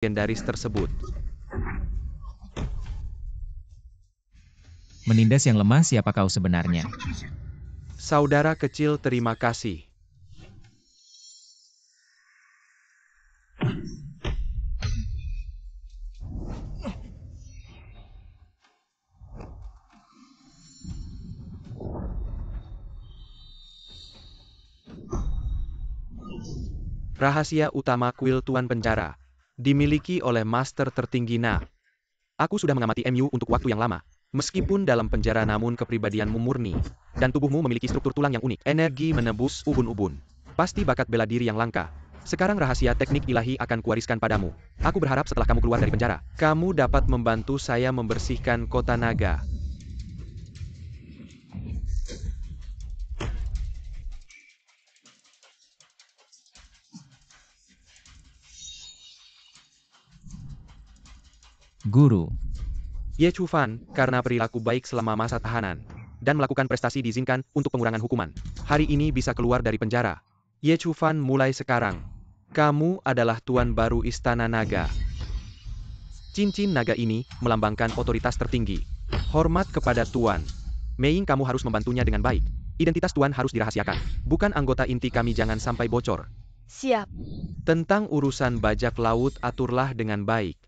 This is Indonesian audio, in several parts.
legendaris tersebut. Menindas yang lemah, siapa kau sebenarnya? Saudara kecil, terima kasih. Rahasia utama kuil Tuan Penjara dimiliki oleh Master tertinggi Na. Aku sudah mengamati MU untuk waktu yang lama. Meskipun dalam penjara, namun kepribadianmu murni, dan tubuhmu memiliki struktur tulang yang unik. Energi menebus ubun-ubun. Pasti bakat bela diri yang langka. Sekarang rahasia teknik ilahi akan kuwariskan padamu. Aku berharap setelah kamu keluar dari penjara, kamu dapat membantu saya membersihkan kota naga. Guru. Ye Chufan, karena perilaku baik selama masa tahanan, dan melakukan prestasi diizinkan untuk pengurangan hukuman. Hari ini bisa keluar dari penjara. Ye Chufan, mulai sekarang, kamu adalah Tuan baru Istana Naga. Cincin naga ini melambangkan otoritas tertinggi. Hormat kepada Tuan. Meiying, kamu harus membantunya dengan baik. Identitas Tuan harus dirahasiakan. Bukan anggota inti kami, jangan sampai bocor. Siap. Tentang urusan bajak laut, aturlah dengan baik.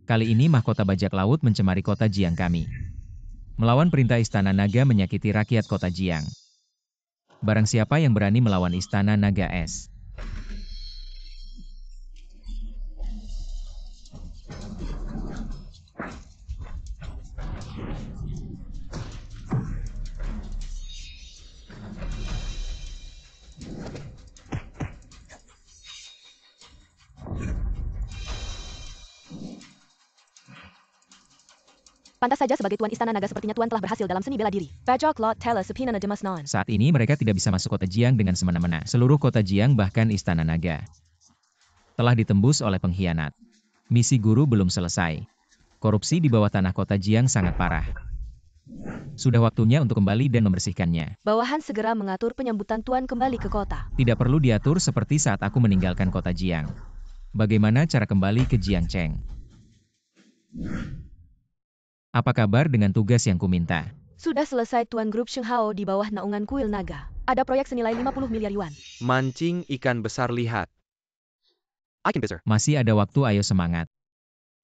Kali ini mahkota bajak laut mencemari kota Jiang kami. Melawan perintah Istana Naga menyakiti rakyat kota Jiang. Barang siapa yang berani melawan Istana Naga es. Pantas saja sebagai Tuan Istana Naga sepertinya Tuan telah berhasil dalam seni bela diri. Bajak laut telah sepinana demasnon. Saat ini mereka tidak bisa masuk kota Jiang dengan semena-mena. Seluruh kota Jiang bahkan Istana Naga telah ditembus oleh pengkhianat. Misi guru belum selesai. Korupsi di bawah tanah kota Jiang sangat parah. Sudah waktunya untuk kembali dan membersihkannya. Bawahan segera mengatur penyambutan Tuan kembali ke kota. Tidak perlu diatur seperti saat aku meninggalkan kota Jiang. Bagaimana cara kembali ke Jiangcheng? Apa kabar dengan tugas yang kuminta? Sudah selesai Tuan. Grup Shenghao di bawah naungan kuil naga. Ada proyek senilai 50 miliar yuan. Mancing ikan besar, lihat. I can fisher. Masih ada waktu, ayo semangat.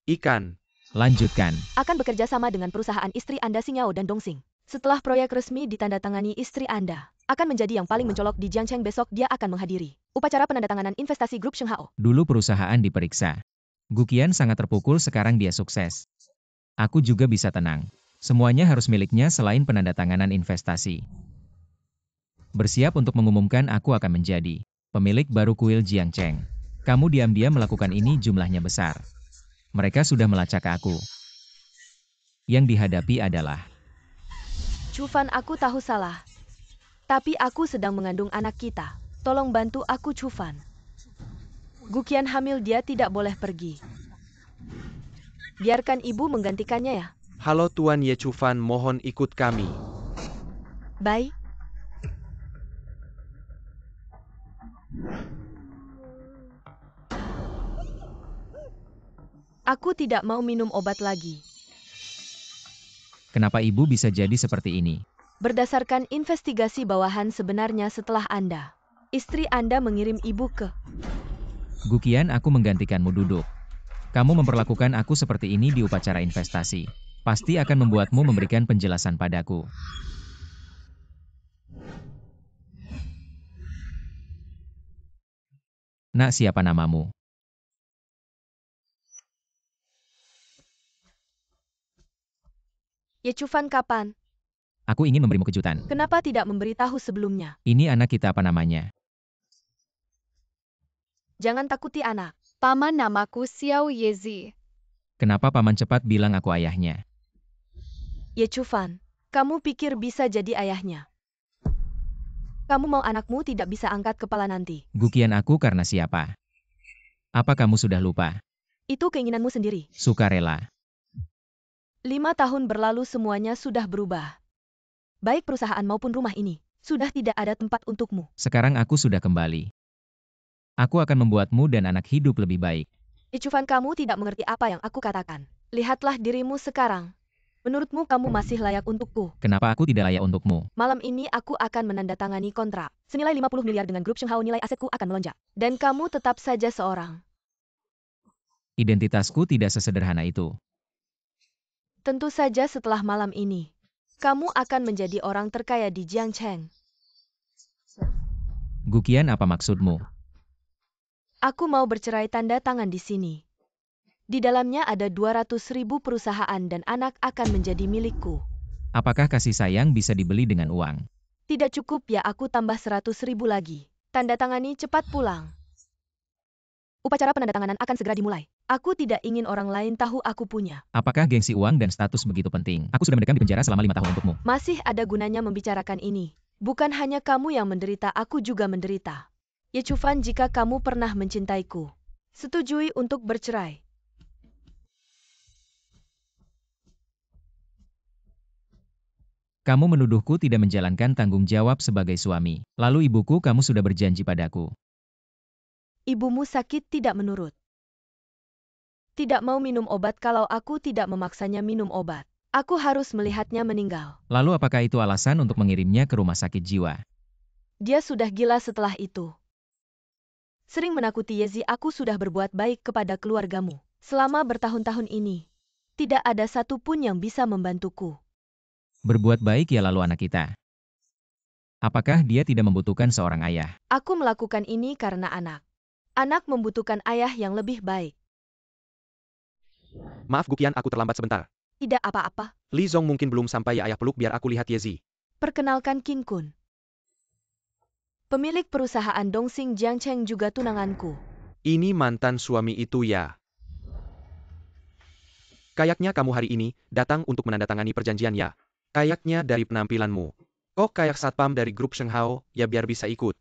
Ikan. Lanjutkan. Akan bekerja sama dengan perusahaan istri Anda Xingyao dan Dongxing. Setelah proyek resmi ditandatangani istri Anda, akan menjadi yang paling mencolok di Jiangcheng. Besok dia akan menghadiri upacara penandatanganan investasi grup Shenghao. Dulu perusahaan diperiksa. Guqian sangat terpukul, sekarang dia sukses. Aku juga bisa tenang. Semuanya harus miliknya selain penandatanganan investasi. Bersiap untuk mengumumkan aku akan menjadi pemilik baru kuil Jiangcheng. Kamu diam-diam melakukan ini, jumlahnya besar. Mereka sudah melacak aku. Yang dihadapi adalah Chufan, aku tahu salah. Tapi aku sedang mengandung anak kita. Tolong bantu aku, Chufan. Guqian hamil, dia tidak boleh pergi. Biarkan ibu menggantikannya ya. Halo Tuan Ye Chufan, mohon ikut kami. Baik. Aku tidak mau minum obat lagi. kenapa ibu bisa jadi seperti ini? Berdasarkan investigasi bawahan, sebenarnya setelah Anda, istri Anda mengirim ibu ke... Guqian, aku menggantikanmu duduk. Kamu memperlakukan aku seperti ini di upacara investasi. Pasti akan membuatmu memberikan penjelasan padaku. Nak, siapa namamu? Ye Chufan, kapan? Aku ingin memberimu kejutan. Kenapa tidak memberitahu sebelumnya? Ini anak kita, apa namanya? Jangan takuti anak. Paman, namaku Xiao Yezi. Kenapa paman cepat bilang aku ayahnya? Ye Chufan, kamu pikir bisa jadi ayahnya? Kamu mau anakmu tidak bisa angkat kepala nanti. Guqian, aku karena siapa? Apa kamu sudah lupa? Itu keinginanmu sendiri. Sukarela. 5 tahun berlalu, semuanya sudah berubah. Baik perusahaan maupun rumah ini, sudah tidak ada tempat untukmu. Sekarang aku sudah kembali. Aku akan membuatmu dan anak hidup lebih baik. Ye Chufan, kamu tidak mengerti apa yang aku katakan. Lihatlah dirimu sekarang. Menurutmu kamu masih layak untukku? Kenapa aku tidak layak untukmu? Malam ini aku akan menandatangani kontrak. Senilai 50 miliar dengan grup Shenghao, nilai asetku akan melonjak. Dan kamu tetap saja seorang. Identitasku tidak sesederhana itu. Tentu saja setelah malam ini, kamu akan menjadi orang terkaya di Jiangcheng. Gukian, apa maksudmu? Aku mau bercerai tanda tangan di sini. Di dalamnya ada 200.000 perusahaan dan anak akan menjadi milikku. Apakah kasih sayang bisa dibeli dengan uang? Tidak cukup ya, aku tambah 100.000 lagi. Tanda tangani, cepat pulang. Upacara penandatanganan akan segera dimulai. Aku tidak ingin orang lain tahu aku punya. Apakah gengsi uang dan status begitu penting? Aku sudah mendekam di penjara selama 5 tahun untukmu. Masih ada gunanya membicarakan ini. Bukan hanya kamu yang menderita, aku juga menderita. Ye Chufan, jika kamu pernah mencintaiku, setujui untuk bercerai. Kamu menuduhku tidak menjalankan tanggung jawab sebagai suami. Lalu ibuku, kamu sudah berjanji padaku. Ibumu sakit tidak menurut. Tidak mau minum obat kalau aku tidak memaksanya minum obat. Aku harus melihatnya meninggal. Lalu apakah itu alasan untuk mengirimnya ke rumah sakit jiwa? Dia sudah gila setelah itu. Sering menakuti Yezi, aku sudah berbuat baik kepada keluargamu. Selama bertahun-tahun ini, tidak ada satupun yang bisa membantuku. Berbuat baik ya, lalu anak kita. Apakah dia tidak membutuhkan seorang ayah? Aku melakukan ini karena anak. Anak membutuhkan ayah yang lebih baik. Maaf Gukian, aku terlambat sebentar. Tidak apa-apa. Li Zong mungkin belum sampai ya, ayah peluk, biar aku lihat Yezi. Perkenalkan King Kun. Pemilik perusahaan Dongxing Jiangcheng juga tunanganku. Ini mantan suami itu ya. Kayaknya kamu hari ini datang untuk menandatangani perjanjian ya. Kayaknya dari penampilanmu. Kok kayak satpam dari grup Shenghao, ya biar bisa ikut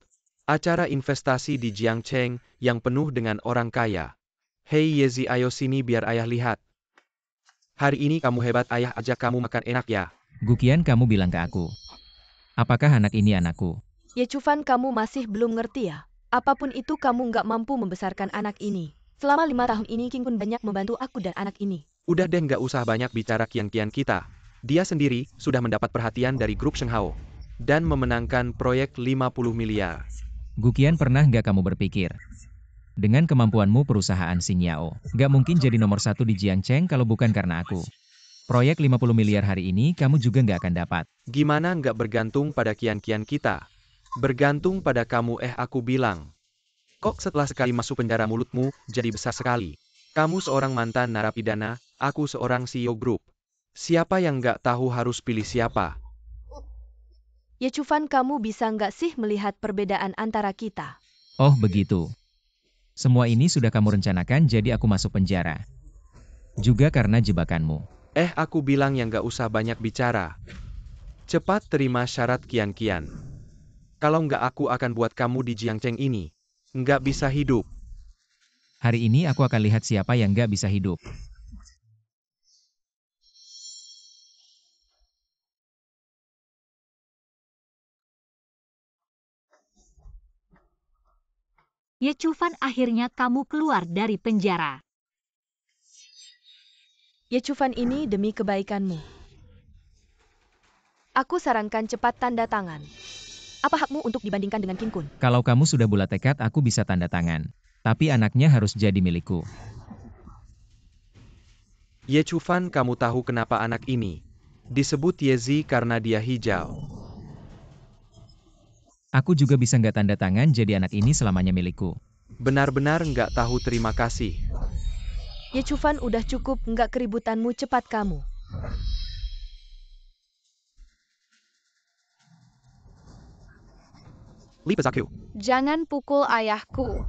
acara investasi di Jiangcheng yang penuh dengan orang kaya. Hei Yezi, ayo sini biar ayah lihat. Hari ini kamu hebat, ayah ajak kamu makan enak ya. Gukian, kamu bilang ke aku. Apakah anak ini anakku? Ye Chufan, kamu masih belum ngerti ya? Apapun itu kamu nggak mampu membesarkan anak ini. Selama 5 tahun ini King Kun banyak membantu aku dan anak ini. Udah deh, nggak usah banyak bicara kian-kian kita. Dia sendiri sudah mendapat perhatian dari grup Shenghao. Dan memenangkan proyek 50 miliar. Gukian, pernah nggak kamu berpikir? Dengan kemampuanmu perusahaan Xingyao, nggak mungkin jadi nomor 1 di Jiangcheng kalau bukan karena aku. Proyek 50 miliar hari ini kamu juga nggak akan dapat. Gimana nggak bergantung pada kian-kian kita? Bergantung pada kamu, aku bilang. Kok setelah sekali masuk penjara mulutmu jadi besar sekali? Kamu seorang mantan narapidana, aku seorang CEO grup. Siapa yang nggak tahu harus pilih siapa? Ye Chufan, kamu bisa nggak sih melihat perbedaan antara kita? Oh begitu. Semua ini sudah kamu rencanakan, jadi aku masuk penjara. Juga karena jebakanmu. Aku bilang yang nggak usah banyak bicara. Cepat terima syarat kian-kian. Kalau nggak aku akan buat kamu di Jiangcheng ini nggak bisa hidup. Hari ini aku akan lihat siapa yang nggak bisa hidup. Ye Chufan, akhirnya kamu keluar dari penjara. Ye Chufan, ini demi kebaikanmu. Aku sarankan cepat tanda tangan. Apa hakmu untuk dibandingkan dengan King Kun? Kalau kamu sudah bulat tekad, aku bisa tanda tangan. Tapi anaknya harus jadi milikku. Ye Chufan, kamu tahu kenapa anak ini disebut Yezi? Karena dia hijau. Aku juga bisa nggak tanda tangan, jadi anak ini selamanya milikku. Benar-benar nggak tahu terima kasih. Ye Chufan, udah cukup, nggak keributanmu, cepat kamu. Li Pezaku. Jangan pukul ayahku.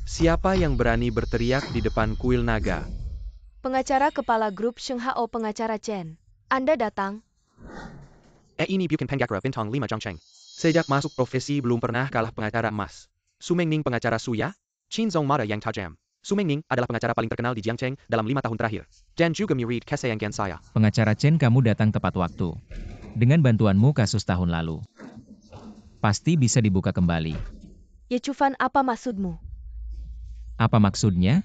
Siapa yang berani berteriak di depan kuil naga? Pengacara kepala grup Shenghao, pengacara Chen. Anda datang? Ini Bukan Penggakra Bintang 5 Jiangcheng. Sejak masuk profesi belum pernah kalah pengacara emas. Su Mengning pengacara Suya, Qin Zong mata yang tajam. Su Mengning adalah pengacara paling terkenal di Jiangcheng dalam 5 tahun terakhir. Dan juga murid kesayangan saya. Pengacara Chen, kamu datang tepat waktu. Dengan bantuanmu kasus tahun lalu pasti bisa dibuka kembali. Ye Chufan, apa maksudmu? Apa maksudnya?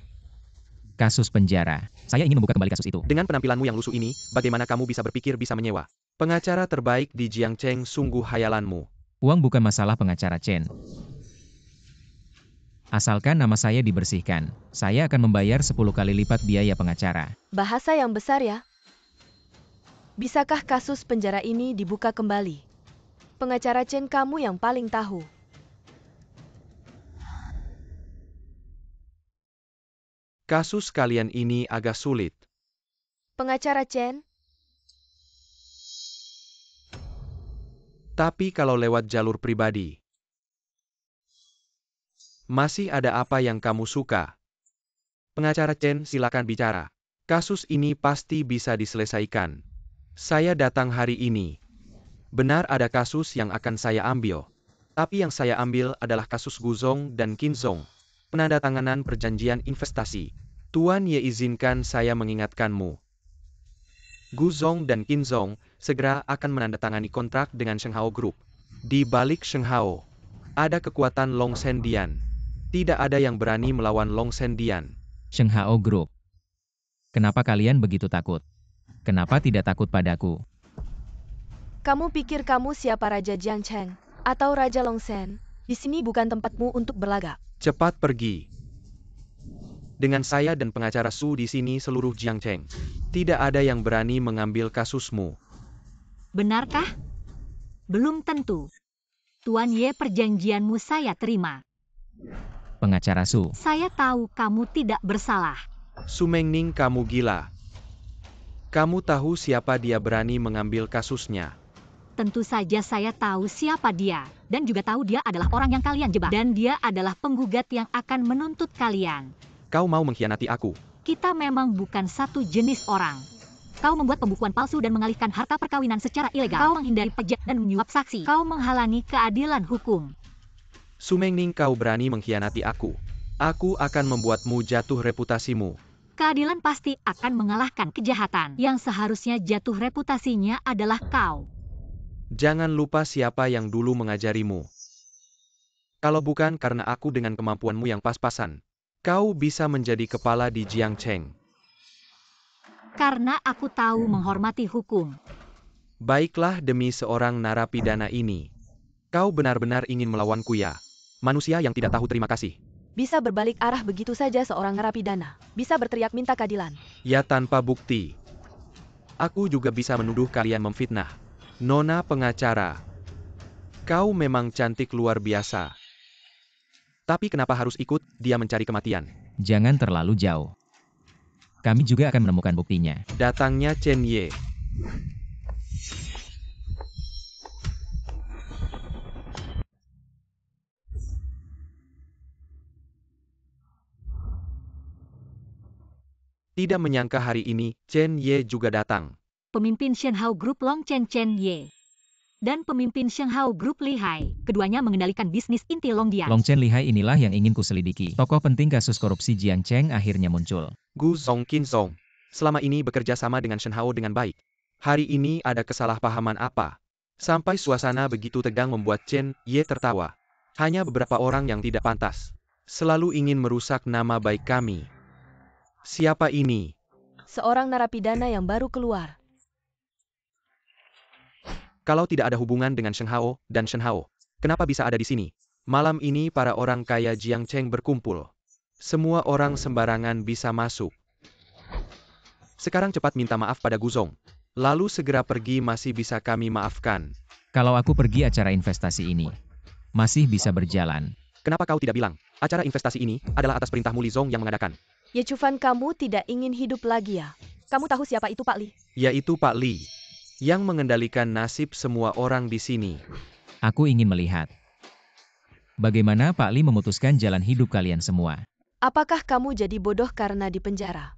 Kasus penjara. Saya ingin membuka kembali kasus itu. Dengan penampilanmu yang lusuh ini, bagaimana kamu bisa berpikir bisa menyewa pengacara terbaik di Jiangcheng? Sungguh hayalanmu. Uang bukan masalah pengacara Chen. Asalkan nama saya dibersihkan, saya akan membayar 10 kali lipat biaya pengacara. Bahasa yang besar ya. Bisakah kasus penjara ini dibuka kembali? Pengacara Chen kamu yang paling tahu. Kasus kalian ini agak sulit. Pengacara Chen, Tapi kalau lewat jalur pribadi, masih ada apa yang kamu suka? Pengacara Chen, silakan bicara. Kasus ini pasti bisa diselesaikan. Saya datang hari ini. Benar ada kasus yang akan saya ambil. Tapi yang saya ambil adalah kasus Guzong dan Qinzong. Penandatanganan perjanjian investasi. Tuan Ye, izinkan saya mengingatkanmu. Guzong dan Qinzong segera akan menandatangani kontrak dengan Shenghao Group. Di balik Shenghao, ada kekuatan Long Shendian. Tidak ada yang berani melawan Long Shendian. Shenghao Group. Kenapa kalian begitu takut? Kenapa tidak takut padaku? kamu pikir kamu siapa Raja Jiangcheng atau Raja Longshen? Di sini bukan tempatmu untuk berlagak. Cepat pergi. Dengan saya dan pengacara Su di sini seluruh Jiangcheng, tidak ada yang berani mengambil kasusmu. Benarkah? Belum tentu. Tuan Ye, perjanjianmu saya terima. Pengacara Su. Saya tahu kamu tidak bersalah. Su Mengning, kamu gila. Kamu tahu siapa dia berani mengambil kasusnya? Tentu saja saya tahu siapa dia. Dan juga tahu dia adalah orang yang kalian jebak. Dan dia adalah penggugat yang akan menuntut kalian. Kau mau mengkhianati aku. Kita memang bukan satu jenis orang. Kau membuat pembukuan palsu dan mengalihkan harta perkawinan secara ilegal. Kau menghindari pajak dan menyuap saksi. Kau menghalangi keadilan hukum. Su Mengning, kau berani mengkhianati aku. Aku akan membuatmu jatuh reputasimu. Keadilan pasti akan mengalahkan kejahatan. Yang seharusnya jatuh reputasinya adalah kau. Jangan lupa siapa yang dulu mengajarimu. Kalau bukan karena aku dengan kemampuanmu yang pas-pasan, kau bisa menjadi kepala di Jiangcheng. Karena aku tahu menghormati hukum. Baiklah, demi seorang narapidana ini. Kau benar-benar ingin melawanku ya? Manusia yang tidak tahu terima kasih. Bisa berbalik arah begitu saja seorang narapidana. Bisa berteriak minta keadilan. Ya, tanpa bukti. Aku juga bisa menuduh kalian memfitnah. Nona pengacara, kau memang cantik luar biasa. Tapi kenapa harus ikut dia mencari kematian? Jangan terlalu jauh. Kami juga akan menemukan buktinya. Datangnya Chen Ye. Tidak menyangka hari ini, Chen Ye juga datang. Pemimpin Shenghao Group Long Chen Ye. Dan pemimpin Shenghao Group Li Hai. Keduanya mengendalikan bisnis inti Longdian. Long Chen Lihai inilah yang ingin kuselidiki. Tokoh penting kasus korupsi Jiangcheng akhirnya muncul. Guzong Qinzong selama ini bekerja sama dengan Shenhao dengan baik. Hari ini ada kesalahpahaman apa? Sampai suasana begitu tegang membuat Chen Ye tertawa. Hanya beberapa orang yang tidak pantas. Selalu ingin merusak nama baik kami. Siapa ini? Seorang narapidana yang baru keluar. Kalau tidak ada hubungan dengan Shenhao dan Shenhao, kenapa bisa ada di sini? Malam ini para orang kaya Jiangcheng berkumpul. Semua orang sembarangan bisa masuk. Sekarang cepat minta maaf pada Guzong. Lalu segera pergi, masih bisa kami maafkan. Kalau aku pergi acara investasi ini, masih bisa berjalan. Kenapa kau tidak bilang? Acara investasi ini adalah atas perintahmu Li Zong yang mengadakan. Ye Chufan, kamu tidak ingin hidup lagi ya? Kamu tahu siapa itu Pak Li? Yaitu Pak Li. Yang mengendalikan nasib semua orang di sini. Aku ingin melihat bagaimana Pak Li memutuskan jalan hidup kalian semua. Apakah kamu jadi bodoh karena di penjara?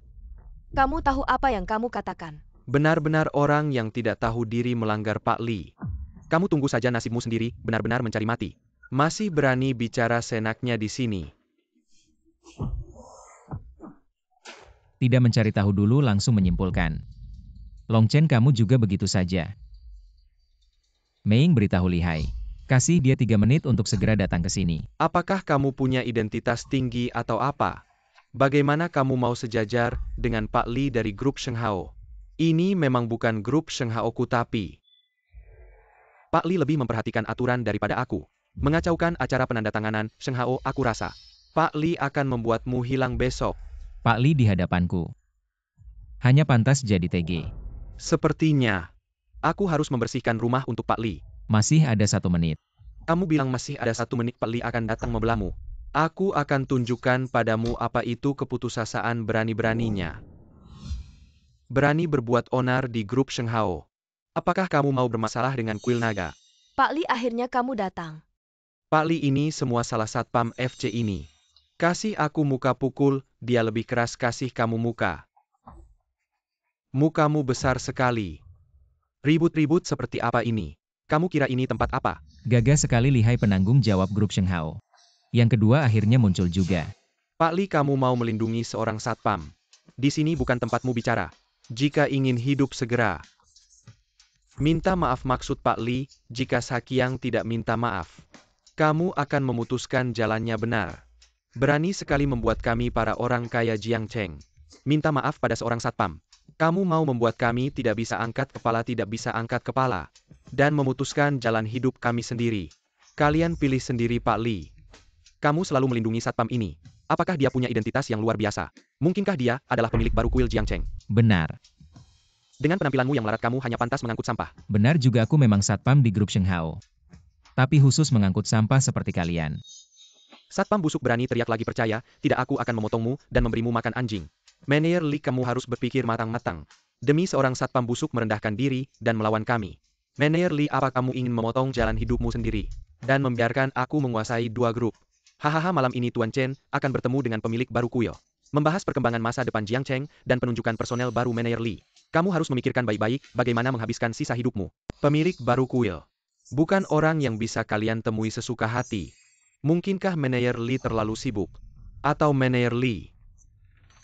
Kamu tahu apa yang kamu katakan? Benar-benar orang yang tidak tahu diri melanggar Pak Li. Kamu tunggu saja nasibmu sendiri, benar-benar mencari mati. Masih berani bicara senaknya di sini. Tidak mencari tahu dulu langsung menyimpulkan. Long Chen, kamu juga begitu saja. Mei beritahu Li Hai. Kasih dia 3 menit untuk segera datang ke sini. Apakah kamu punya identitas tinggi atau apa? Bagaimana kamu mau sejajar dengan Pak Li dari grup Shenghao? Ini memang bukan grup Shenghao-ku tapi... Pak Li lebih memperhatikan aturan daripada aku. Mengacaukan acara penandatanganan Shenghao, aku rasa. Pak Li akan membuatmu hilang besok. Pak Li di hadapanku. Hanya pantas jadi TG. Sepertinya, aku harus membersihkan rumah untuk Pak Li. Masih ada 1 menit. Kamu bilang masih ada 1 menit Pak Li akan datang membelamu. Aku akan tunjukkan padamu apa itu keputusasaan berani-beraninya. Berani berbuat onar di grup Shenghao. Apakah kamu mau bermasalah dengan kuil naga? Pak Li, akhirnya kamu datang. Pak Li ini semua salah satpam FC ini. Kasih aku muka pukul, dia lebih keras kasih kamu muka. Mukamu besar sekali. Ribut-ribut seperti apa ini? Kamu kira ini tempat apa? Gagah sekali lihai penanggung jawab grup Shenghao. Yang kedua akhirnya muncul juga. Pak Li, kamu mau melindungi seorang satpam. Di sini bukan tempatmu bicara. Jika ingin hidup segera. Minta maaf maksud Pak Li, jika Sakyang tidak minta maaf. Kamu akan memutuskan jalannya benar. Berani sekali membuat kami para orang kaya Jiang Cheng. Minta maaf pada seorang satpam. Kamu mau membuat kami tidak bisa angkat kepala. Dan memutuskan jalan hidup kami sendiri. Kalian pilih sendiri Pak Li. Kamu selalu melindungi satpam ini. Apakah dia punya identitas yang luar biasa? Mungkinkah dia adalah pemilik baru kuil Jiang Cheng? Benar. Dengan penampilanmu yang melarat kamu hanya pantas mengangkut sampah. Benar juga aku memang satpam di grup Shenghao. Tapi khusus mengangkut sampah seperti kalian. Satpam busuk berani teriak lagi percaya, tidak aku akan memotongmu dan memberimu makan anjing. Meneer Li, kamu harus berpikir matang-matang. Demi seorang satpam busuk merendahkan diri dan melawan kami. Meneer Li, apa kamu ingin memotong jalan hidupmu sendiri? Dan membiarkan aku menguasai 2 grup? Hahaha, malam ini Tuan Chen akan bertemu dengan pemilik baru kuil. Membahas perkembangan masa depan Jiang Cheng dan penunjukan personel baru Meneer Li. Kamu harus memikirkan baik-baik bagaimana menghabiskan sisa hidupmu. Pemilik baru kuil. Bukan orang yang bisa kalian temui sesuka hati. Mungkinkah Meneer Li terlalu sibuk? Atau Meneer Li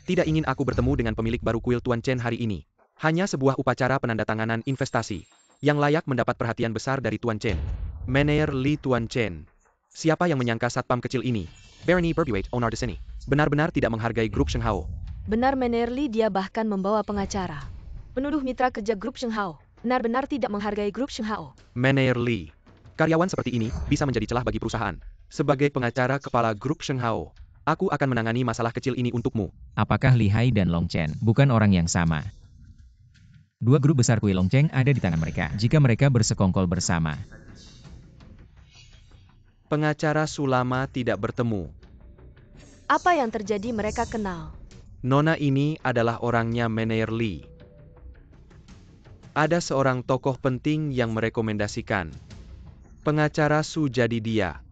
tidak ingin aku bertemu dengan pemilik baru kuil Tuan Chen hari ini? Hanya sebuah upacara penandatanganan investasi yang layak mendapat perhatian besar dari Tuan Chen. Meneer Li, Tuan Chen. Siapa yang menyangka satpam kecil ini? Barony Berbuate, owner di sini. Benar-benar tidak menghargai grup Shenghao. Benar Meneer Li, dia bahkan membawa pengacara. Menuduh mitra kerja grup Shenghao. Benar-benar tidak menghargai grup Shenghao. Meneer Li. Karyawan seperti ini bisa menjadi celah bagi perusahaan. Sebagai pengacara kepala grup Shenghao, aku akan menangani masalah kecil ini untukmu. Apakah Lihai dan Long Chen bukan orang yang sama? 2 grup besar kuil Long Chen ada di tangan mereka jika mereka bersekongkol bersama. Pengacara Sulama tidak bertemu. Apa yang terjadi, mereka kenal? Nona ini adalah orangnya Meneer Li. Ada seorang tokoh penting yang merekomendasikan. Pengacara Su jadi dia.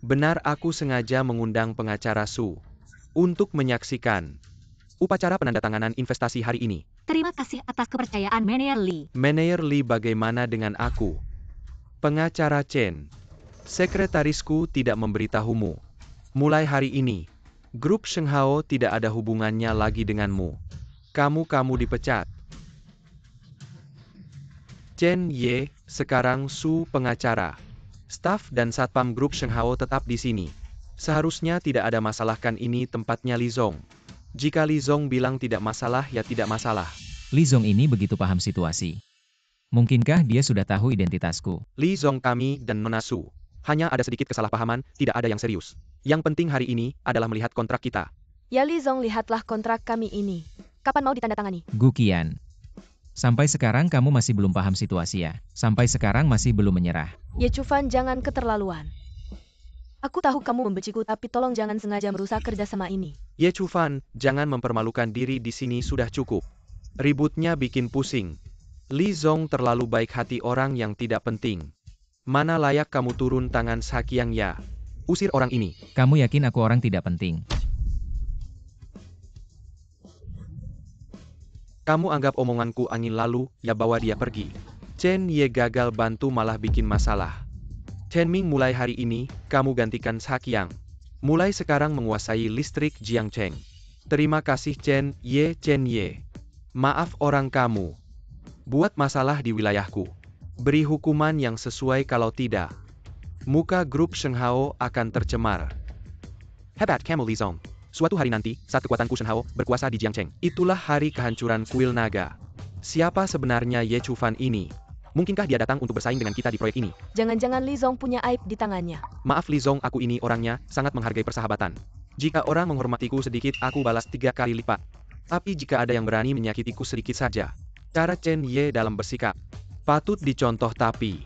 Benar, aku sengaja mengundang pengacara Su untuk menyaksikan upacara penandatanganan investasi hari ini. Terima kasih atas kepercayaan Meneer Li. Meneer Li, bagaimana dengan aku? Pengacara Chen. Sekretarisku tidak memberitahumu. Mulai hari ini, grup Shenghao tidak ada hubungannya lagi denganmu. Kamu dipecat. Chen Ye, sekarang Su pengacara. Staf dan satpam grup Shenghao tetap di sini. Seharusnya tidak ada masalah, kan ini tempatnya Li Zong. Jika Li Zong bilang tidak masalah, ya tidak masalah. Li Zong ini begitu paham situasi. Mungkinkah dia sudah tahu identitasku? Li Zong, kami dan Nona Su. Hanya ada sedikit kesalahpahaman, tidak ada yang serius. Yang penting hari ini adalah melihat kontrak kita. Ya Li Zong, lihatlah kontrak kami ini. Kapan mau ditandatangani? Gu Qian. Sampai sekarang kamu masih belum paham situasi ya? Sampai sekarang masih belum menyerah? Ye Chufan, jangan keterlaluan. Aku tahu kamu membenciku, tapi tolong jangan sengaja merusak kerjasama ini. Ye Chufan, jangan mempermalukan diri di sini, sudah cukup. Ributnya bikin pusing. Li Zong terlalu baik hati, orang yang tidak penting. Mana layak kamu turun tangan Sakyang ya? Usir orang ini. Kamu yakin aku orang tidak penting? Kamu anggap omonganku angin lalu, ya bawa dia pergi. Chen Ye gagal bantu malah bikin masalah. Chen Ming, mulai hari ini, kamu gantikan Sakyang. Mulai sekarang menguasai listrik Jiang Cheng. Terima kasih Chen Ye. Maaf orang kamu buat masalah di wilayahku. Beri hukuman yang sesuai, kalau tidak, muka grup Shenghao akan tercemar. Hebat kamu Li Zong. Suatu hari nanti, saat kekuatanku Shenhao berkuasa di Jiangcheng, itulah hari kehancuran kuil naga. Siapa sebenarnya Ye Chufan ini? Mungkinkah dia datang untuk bersaing dengan kita di proyek ini? Jangan-jangan Li Zong punya aib di tangannya. Maaf Li Zong, aku ini orangnya sangat menghargai persahabatan. Jika orang menghormatiku sedikit, aku balas 3 kali lipat. Tapi jika ada yang berani menyakitiku sedikit saja, cara Chen Ye dalam bersikap patut dicontoh. Tapi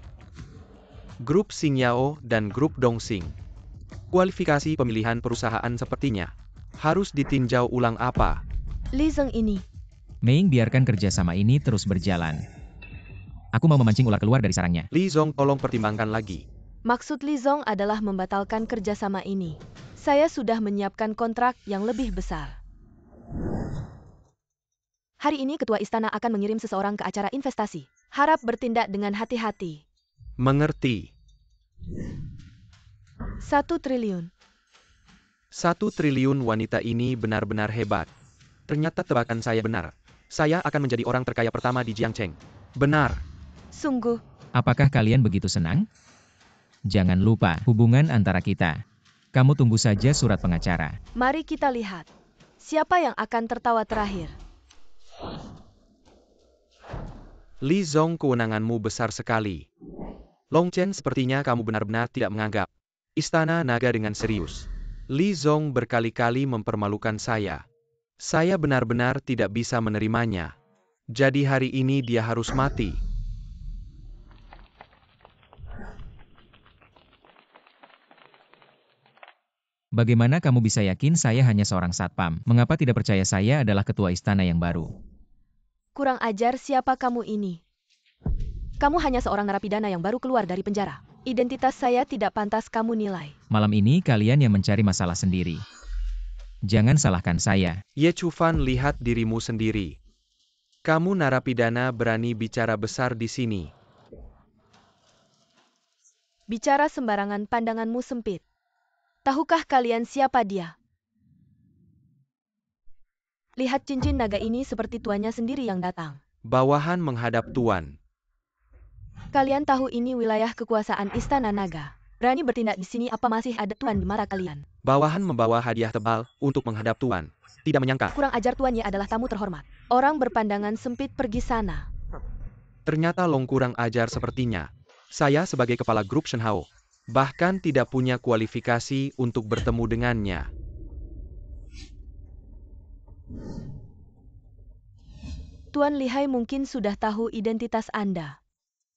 grup Xingyao dan grup Dongxing, kualifikasi pemilihan perusahaan sepertinya harus ditinjau ulang. Apa Li Zong ini, Ming, biarkan kerjasama ini terus berjalan. Aku mau memancing ular keluar dari sarangnya. Li Zong, tolong pertimbangkan lagi. maksud Li Zong adalah membatalkan kerjasama ini. Saya sudah menyiapkan kontrak yang lebih besar. Hari ini ketua istana akan mengirim seseorang ke acara investasi. Harap bertindak dengan hati-hati. Mengerti. 1 triliun. 1 triliun. Wanita ini benar-benar hebat. Ternyata tebakan saya benar. Saya akan menjadi orang terkaya pertama di Jiangcheng. Benar. Sungguh, Apakah kalian begitu senang? Jangan lupa hubungan antara kita. Kamu tunggu saja surat pengacara. mari kita lihat. Siapa yang akan tertawa terakhir? Li Zong, kewenanganmu besar sekali. Long Chen, sepertinya kamu benar-benar tidak menganggap Istana Naga dengan serius. Li Zong berkali-kali mempermalukan saya. Saya benar-benar tidak bisa menerimanya. Jadi hari ini dia harus mati. Bagaimana kamu bisa yakin saya hanya seorang satpam? Mengapa tidak percaya saya adalah ketua istana yang baru? Kurang ajar, siapa kamu ini? Kamu hanya seorang narapidana yang baru keluar dari penjara. Identitas saya tidak pantas kamu nilai. Malam ini kalian yang mencari masalah sendiri. Jangan salahkan saya. Ye Chufan, lihat dirimu sendiri. Kamu narapidana berani bicara besar di sini. Bicara sembarangan, pandanganmu sempit. Tahukah kalian siapa dia? Lihat cincin naga ini, seperti tuannya sendiri yang datang. Bawahan menghadap tuan. Kalian tahu ini wilayah kekuasaan Istana Naga. Berani bertindak di sini, apa masih ada tuan di mata kalian? Bawahan membawa hadiah tebal untuk menghadap tuan. Tidak menyangka. Kurang ajar, tuannya adalah tamu terhormat. Orang berpandangan sempit pergi sana. Ternyata Long kurang ajar sepertinya. Saya sebagai kepala grup Shenhao bahkan tidak punya kualifikasi untuk bertemu dengannya. Tuan Lihai mungkin sudah tahu identitas Anda.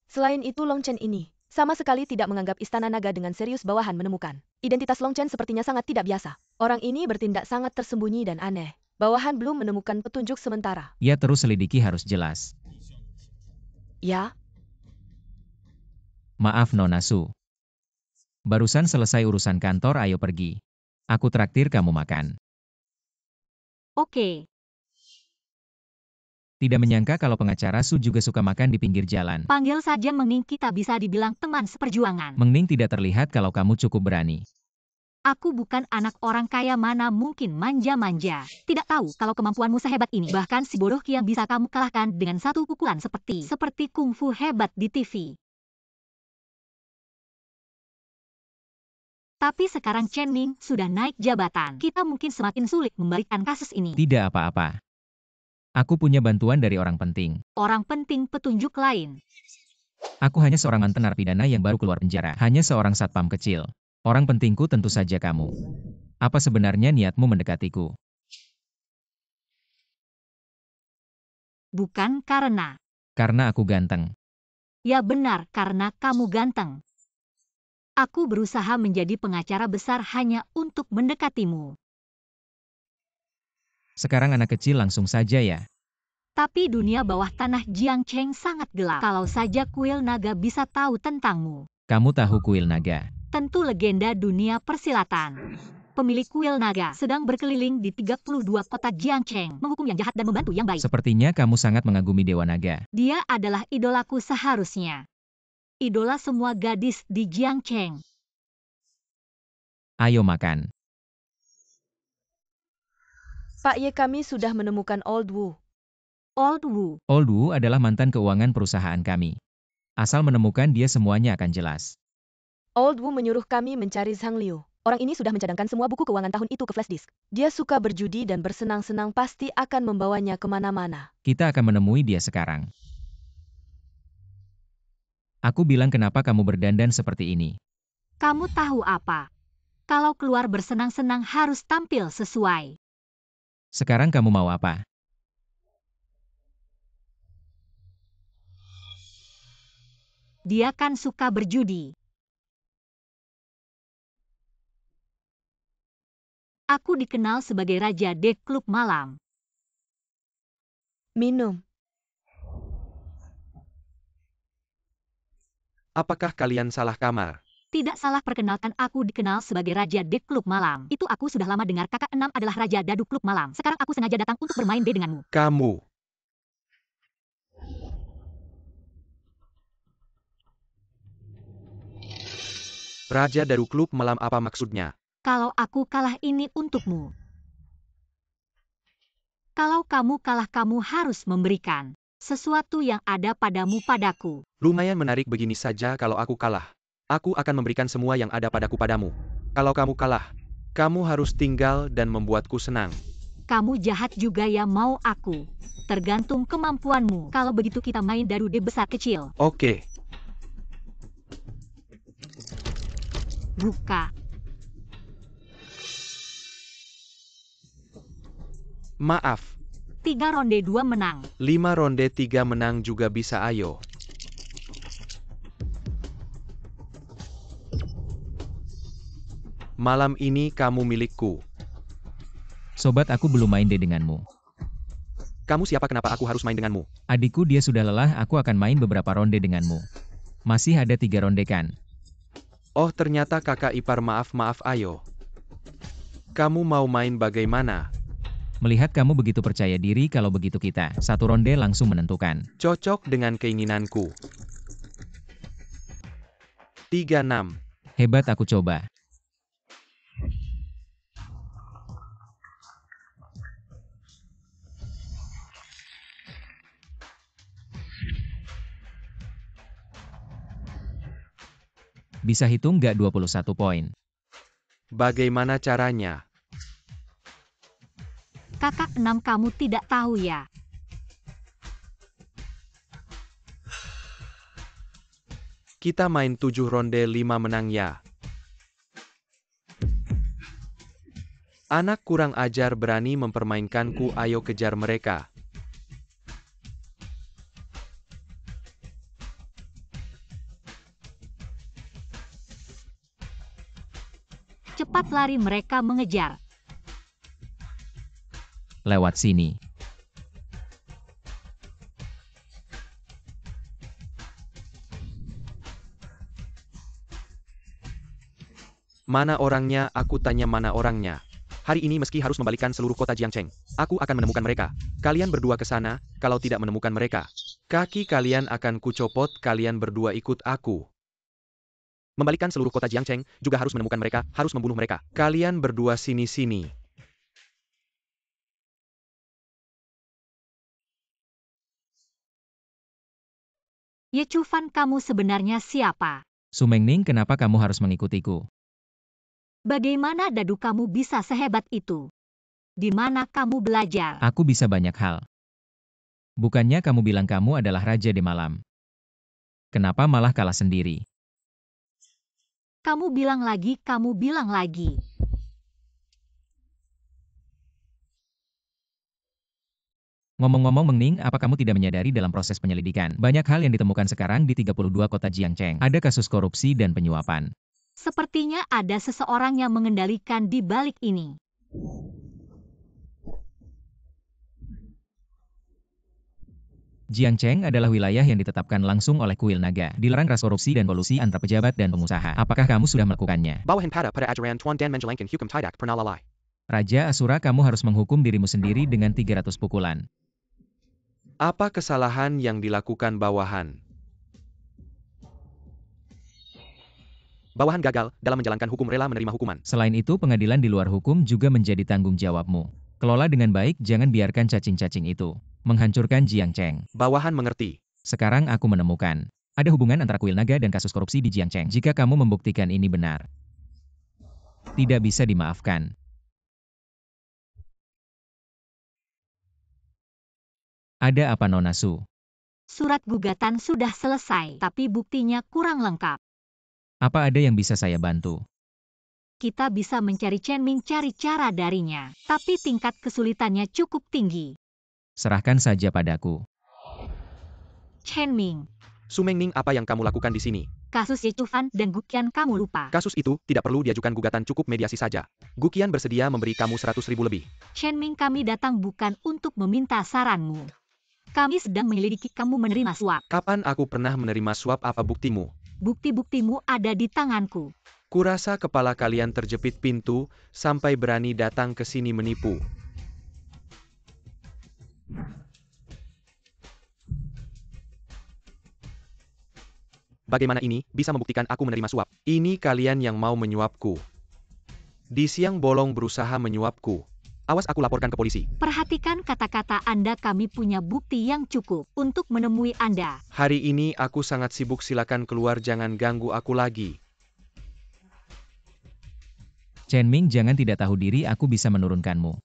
Selain itu, Long Chen ini sama sekali tidak menganggap Istana Naga dengan serius. Bawahan menemukan identitas Long Chen sepertinya sangat tidak biasa. Orang ini bertindak sangat tersembunyi dan aneh. Bawahan belum menemukan petunjuk sementara. Ya, terus selidiki harus jelas. Ya, Maaf Nona Su. Barusan selesai urusan kantor, ayo pergi. Aku traktir kamu makan. Oke, Tidak menyangka kalau pengacara Su juga suka makan di pinggir jalan. panggil saja Mengning, kita bisa dibilang teman seperjuangan. Mengning tidak terlihat kalau kamu cukup berani. Aku bukan anak orang kaya, mana mungkin manja-manja. Tidak tahu kalau kemampuanmu sehebat ini. Bahkan si bodoh Qiang bisa kamu kalahkan dengan satu pukulan seperti kungfu hebat di TV. Tapi sekarang Chen Ning sudah naik jabatan. Kita mungkin semakin sulit membalikkan kasus ini. Tidak apa-apa. Aku punya bantuan dari orang penting. Orang penting, petunjuk lain. Aku hanya seorang mantan narapidana yang baru keluar penjara. Hanya seorang satpam kecil. Orang pentingku tentu saja kamu. Apa sebenarnya niatmu mendekatiku? Bukan karena. Karena aku ganteng. Ya benar, karena kamu ganteng. Aku berusaha menjadi pengacara besar hanya untuk mendekatimu. Sekarang anak kecil langsung saja ya. Tapi dunia bawah tanah Jiangcheng sangat gelap. Kalau saja kuil naga bisa tahu tentangmu. Kamu tahu kuil naga? Tentu legenda dunia persilatan. Pemilik kuil naga sedang berkeliling di 32 kota Jiangcheng, menghukum yang jahat dan membantu yang baik. Sepertinya kamu sangat mengagumi Dewa Naga. Dia adalah idolaku seharusnya. Idola semua gadis di Jiangcheng. Ayo makan. Pak Ye, kami sudah menemukan Old Wu. Old Wu. Old Wu adalah mantan keuangan perusahaan kami. Asal menemukan dia semuanya akan jelas. Old Wu menyuruh kami mencari Zhang Liu. Orang ini sudah mencadangkan semua buku keuangan tahun itu ke flash disk. Dia suka berjudi dan bersenang-senang pasti akan membawanya kemana-mana. Kita akan menemui dia sekarang. Aku bilang kenapa kamu berdandan seperti ini. Kamu tahu apa? Kalau keluar bersenang-senang harus tampil sesuai. Sekarang kamu mau apa? Dia kan suka berjudi. Aku dikenal sebagai Raja de Klub Malam. Minum. Apakah kalian salah kamar? Tidak salah, perkenalkan, aku dikenal sebagai Raja de Klub Malam. Itu aku sudah lama dengar. Kakak 6 adalah Raja Dadu Klub Malam. Sekarang aku sengaja datang untuk bermain D denganmu. Kamu. Raja Dadu Klub Malam apa maksudnya? Kalau aku kalah ini untukmu. Kalau kamu kalah kamu harus memberikan sesuatu yang ada padamu padaku. Lumayan menarik begini saja kalau aku kalah. Aku akan memberikan semua yang ada padaku padamu. Kalau kamu kalah, kamu harus tinggal dan membuatku senang. Kamu jahat juga ya, mau aku. Tergantung kemampuanmu. Kalau begitu kita main dadu D besar kecil. Oke. Buka. Maaf, 3 ronde 2 menang. 5 ronde 3 menang juga bisa, ayo. Malam ini kamu milikku. Sobat, aku belum main D denganmu. Kamu siapa, kenapa aku harus main denganmu? Adikku dia sudah lelah, aku akan main beberapa ronde denganmu. Masih ada 3 ronde kan? Oh, ternyata kakak ipar, maaf, ayo. Kamu mau main bagaimana? Melihat kamu begitu percaya diri, kalau begitu kita 1 ronde langsung menentukan. Cocok dengan keinginanku. 3-6. Hebat, aku coba. Bisa hitung nggak 21 poin? Bagaimana caranya? Kakak 6 kamu tidak tahu ya. Kita main 7 ronde 5 menang ya. Anak kurang ajar berani mempermainkanku, ayo kejar mereka. Cepat lari, mereka mengejar. Lewat sini. Mana orangnya? Aku tanya mana orangnya. Hari ini meski harus membalikkan seluruh kota Jiangcheng, aku akan menemukan mereka. Kalian berdua ke sana, kalau tidak menemukan mereka, kaki kalian akan kucopot, kalian berdua ikut aku. Membalikkan seluruh kota Jiangcheng, juga harus menemukan mereka, harus membunuh mereka. Kalian berdua sini-sini. Ye Chufan, kamu sebenarnya siapa? Su Mengning, kenapa kamu harus mengikutiku? Bagaimana dadu kamu bisa sehebat itu? Di mana kamu belajar? Aku bisa banyak hal. Bukannya kamu bilang kamu adalah Raja di Malam? Kenapa malah kalah sendiri? Kamu bilang lagi, kamu bilang lagi. Ngomong-ngomong Mengning, apa kamu tidak menyadari dalam proses penyelidikan? Banyak hal yang ditemukan sekarang di 32 kota Jiangcheng. Ada kasus korupsi dan penyuapan. Sepertinya ada seseorang yang mengendalikan di balik ini. Jiangcheng adalah wilayah yang ditetapkan langsung oleh kuil naga. Dilarang ras korupsi dan kolusi antara pejabat dan pengusaha. Apakah kamu sudah melakukannya? Bawahan pada ajaran Tuan Dan menjalankan hukum tidak pernah lalai. Raja Asura, kamu harus menghukum dirimu sendiri dengan 300 pukulan. Apa kesalahan yang dilakukan bawahan? Bawahan gagal dalam menjalankan hukum, rela menerima hukuman. Selain itu, pengadilan di luar hukum juga menjadi tanggung jawabmu. Kelola dengan baik, jangan biarkan cacing-cacing itu menghancurkan Jiangcheng. Bawahan mengerti. Sekarang aku menemukan Ada hubungan antara kuil naga dan kasus korupsi di Jiangcheng. Jika kamu membuktikan ini benar, tidak bisa dimaafkan. Ada apa Nona Su? Surat gugatan sudah selesai, tapi buktinya kurang lengkap. Apa ada yang bisa saya bantu? Kita bisa mencari Chen Ming, cari cara darinya, tapi tingkat kesulitannya cukup tinggi. Serahkan saja padaku. Chen Ming, Su Mengning, apa yang kamu lakukan di sini? kasus Ye Chufan dan Guqian kamu lupa. Kasus itu tidak perlu diajukan gugatan, cukup mediasi saja. Guqian bersedia memberi kamu 100.000 lebih. Chen Ming, kami datang bukan untuk meminta saranmu. Kami sedang menyelidiki kamu menerima suap. Kapan aku pernah menerima suap? Apa buktimu? Bukti-buktimu ada di tanganku. Kurasa kepala kalian terjepit pintu, sampai berani datang ke sini menipu. Bagaimana ini bisa membuktikan aku menerima suap? Ini kalian yang mau menyuapku. Di siang bolong berusaha menyuapku. Awas aku laporkan ke polisi. Perhatikan kata-kata Anda, kami punya bukti yang cukup untuk menemui Anda. Hari ini aku sangat sibuk, silakan keluar, jangan ganggu aku lagi. Chen Ming, jangan tidak tahu diri, aku bisa menurunkanmu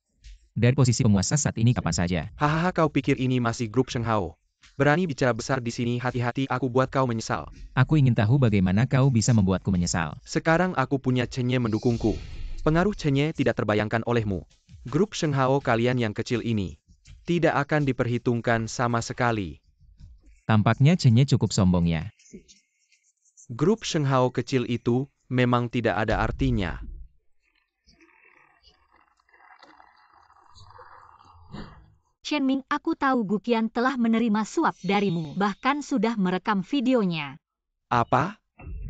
dari posisi penguasa saat ini kapan saja. Hahaha, kau pikir ini masih grup Shenghao? Berani bicara besar di sini, hati-hati, aku buat kau menyesal. Aku ingin tahu bagaimana kau bisa membuatku menyesal. Sekarang aku punya Chenye mendukungku. Pengaruh Chenye tidak terbayangkan olehmu. Grup Shenghao kalian yang kecil ini tidak akan diperhitungkan sama sekali. Tampaknya Chen-nya cukup sombong ya. Grup Shenghao kecil itu memang tidak ada artinya. Chen Ming, aku tahu Guqian telah menerima suap darimu, bahkan sudah merekam videonya. Apa?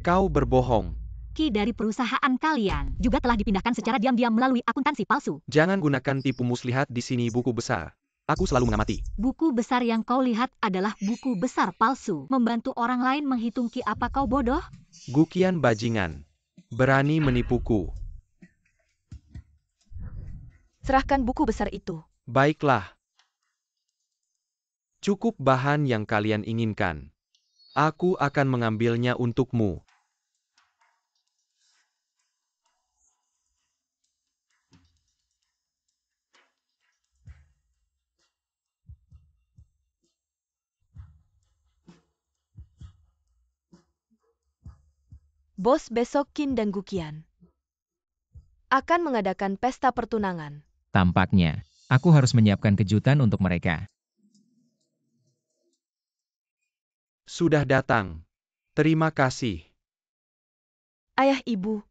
Kau berbohong. Ki dari perusahaan kalian juga telah dipindahkan secara diam-diam melalui akuntansi palsu. Jangan gunakan tipu muslihat di sini, buku besar. Aku selalu mengamati. Buku besar yang kau lihat adalah buku besar palsu. Membantu orang lain menghitung Ki, apa kau bodoh? Guqian bajingan. Berani menipuku. Serahkan buku besar itu. Baiklah. Cukup bahan yang kalian inginkan. Aku akan mengambilnya untukmu. Bos besok Qin dan Guqian akan mengadakan pesta pertunangan. Tampaknya, aku harus menyiapkan kejutan untuk mereka. Sudah datang. Terima kasih. Ayah, ibu.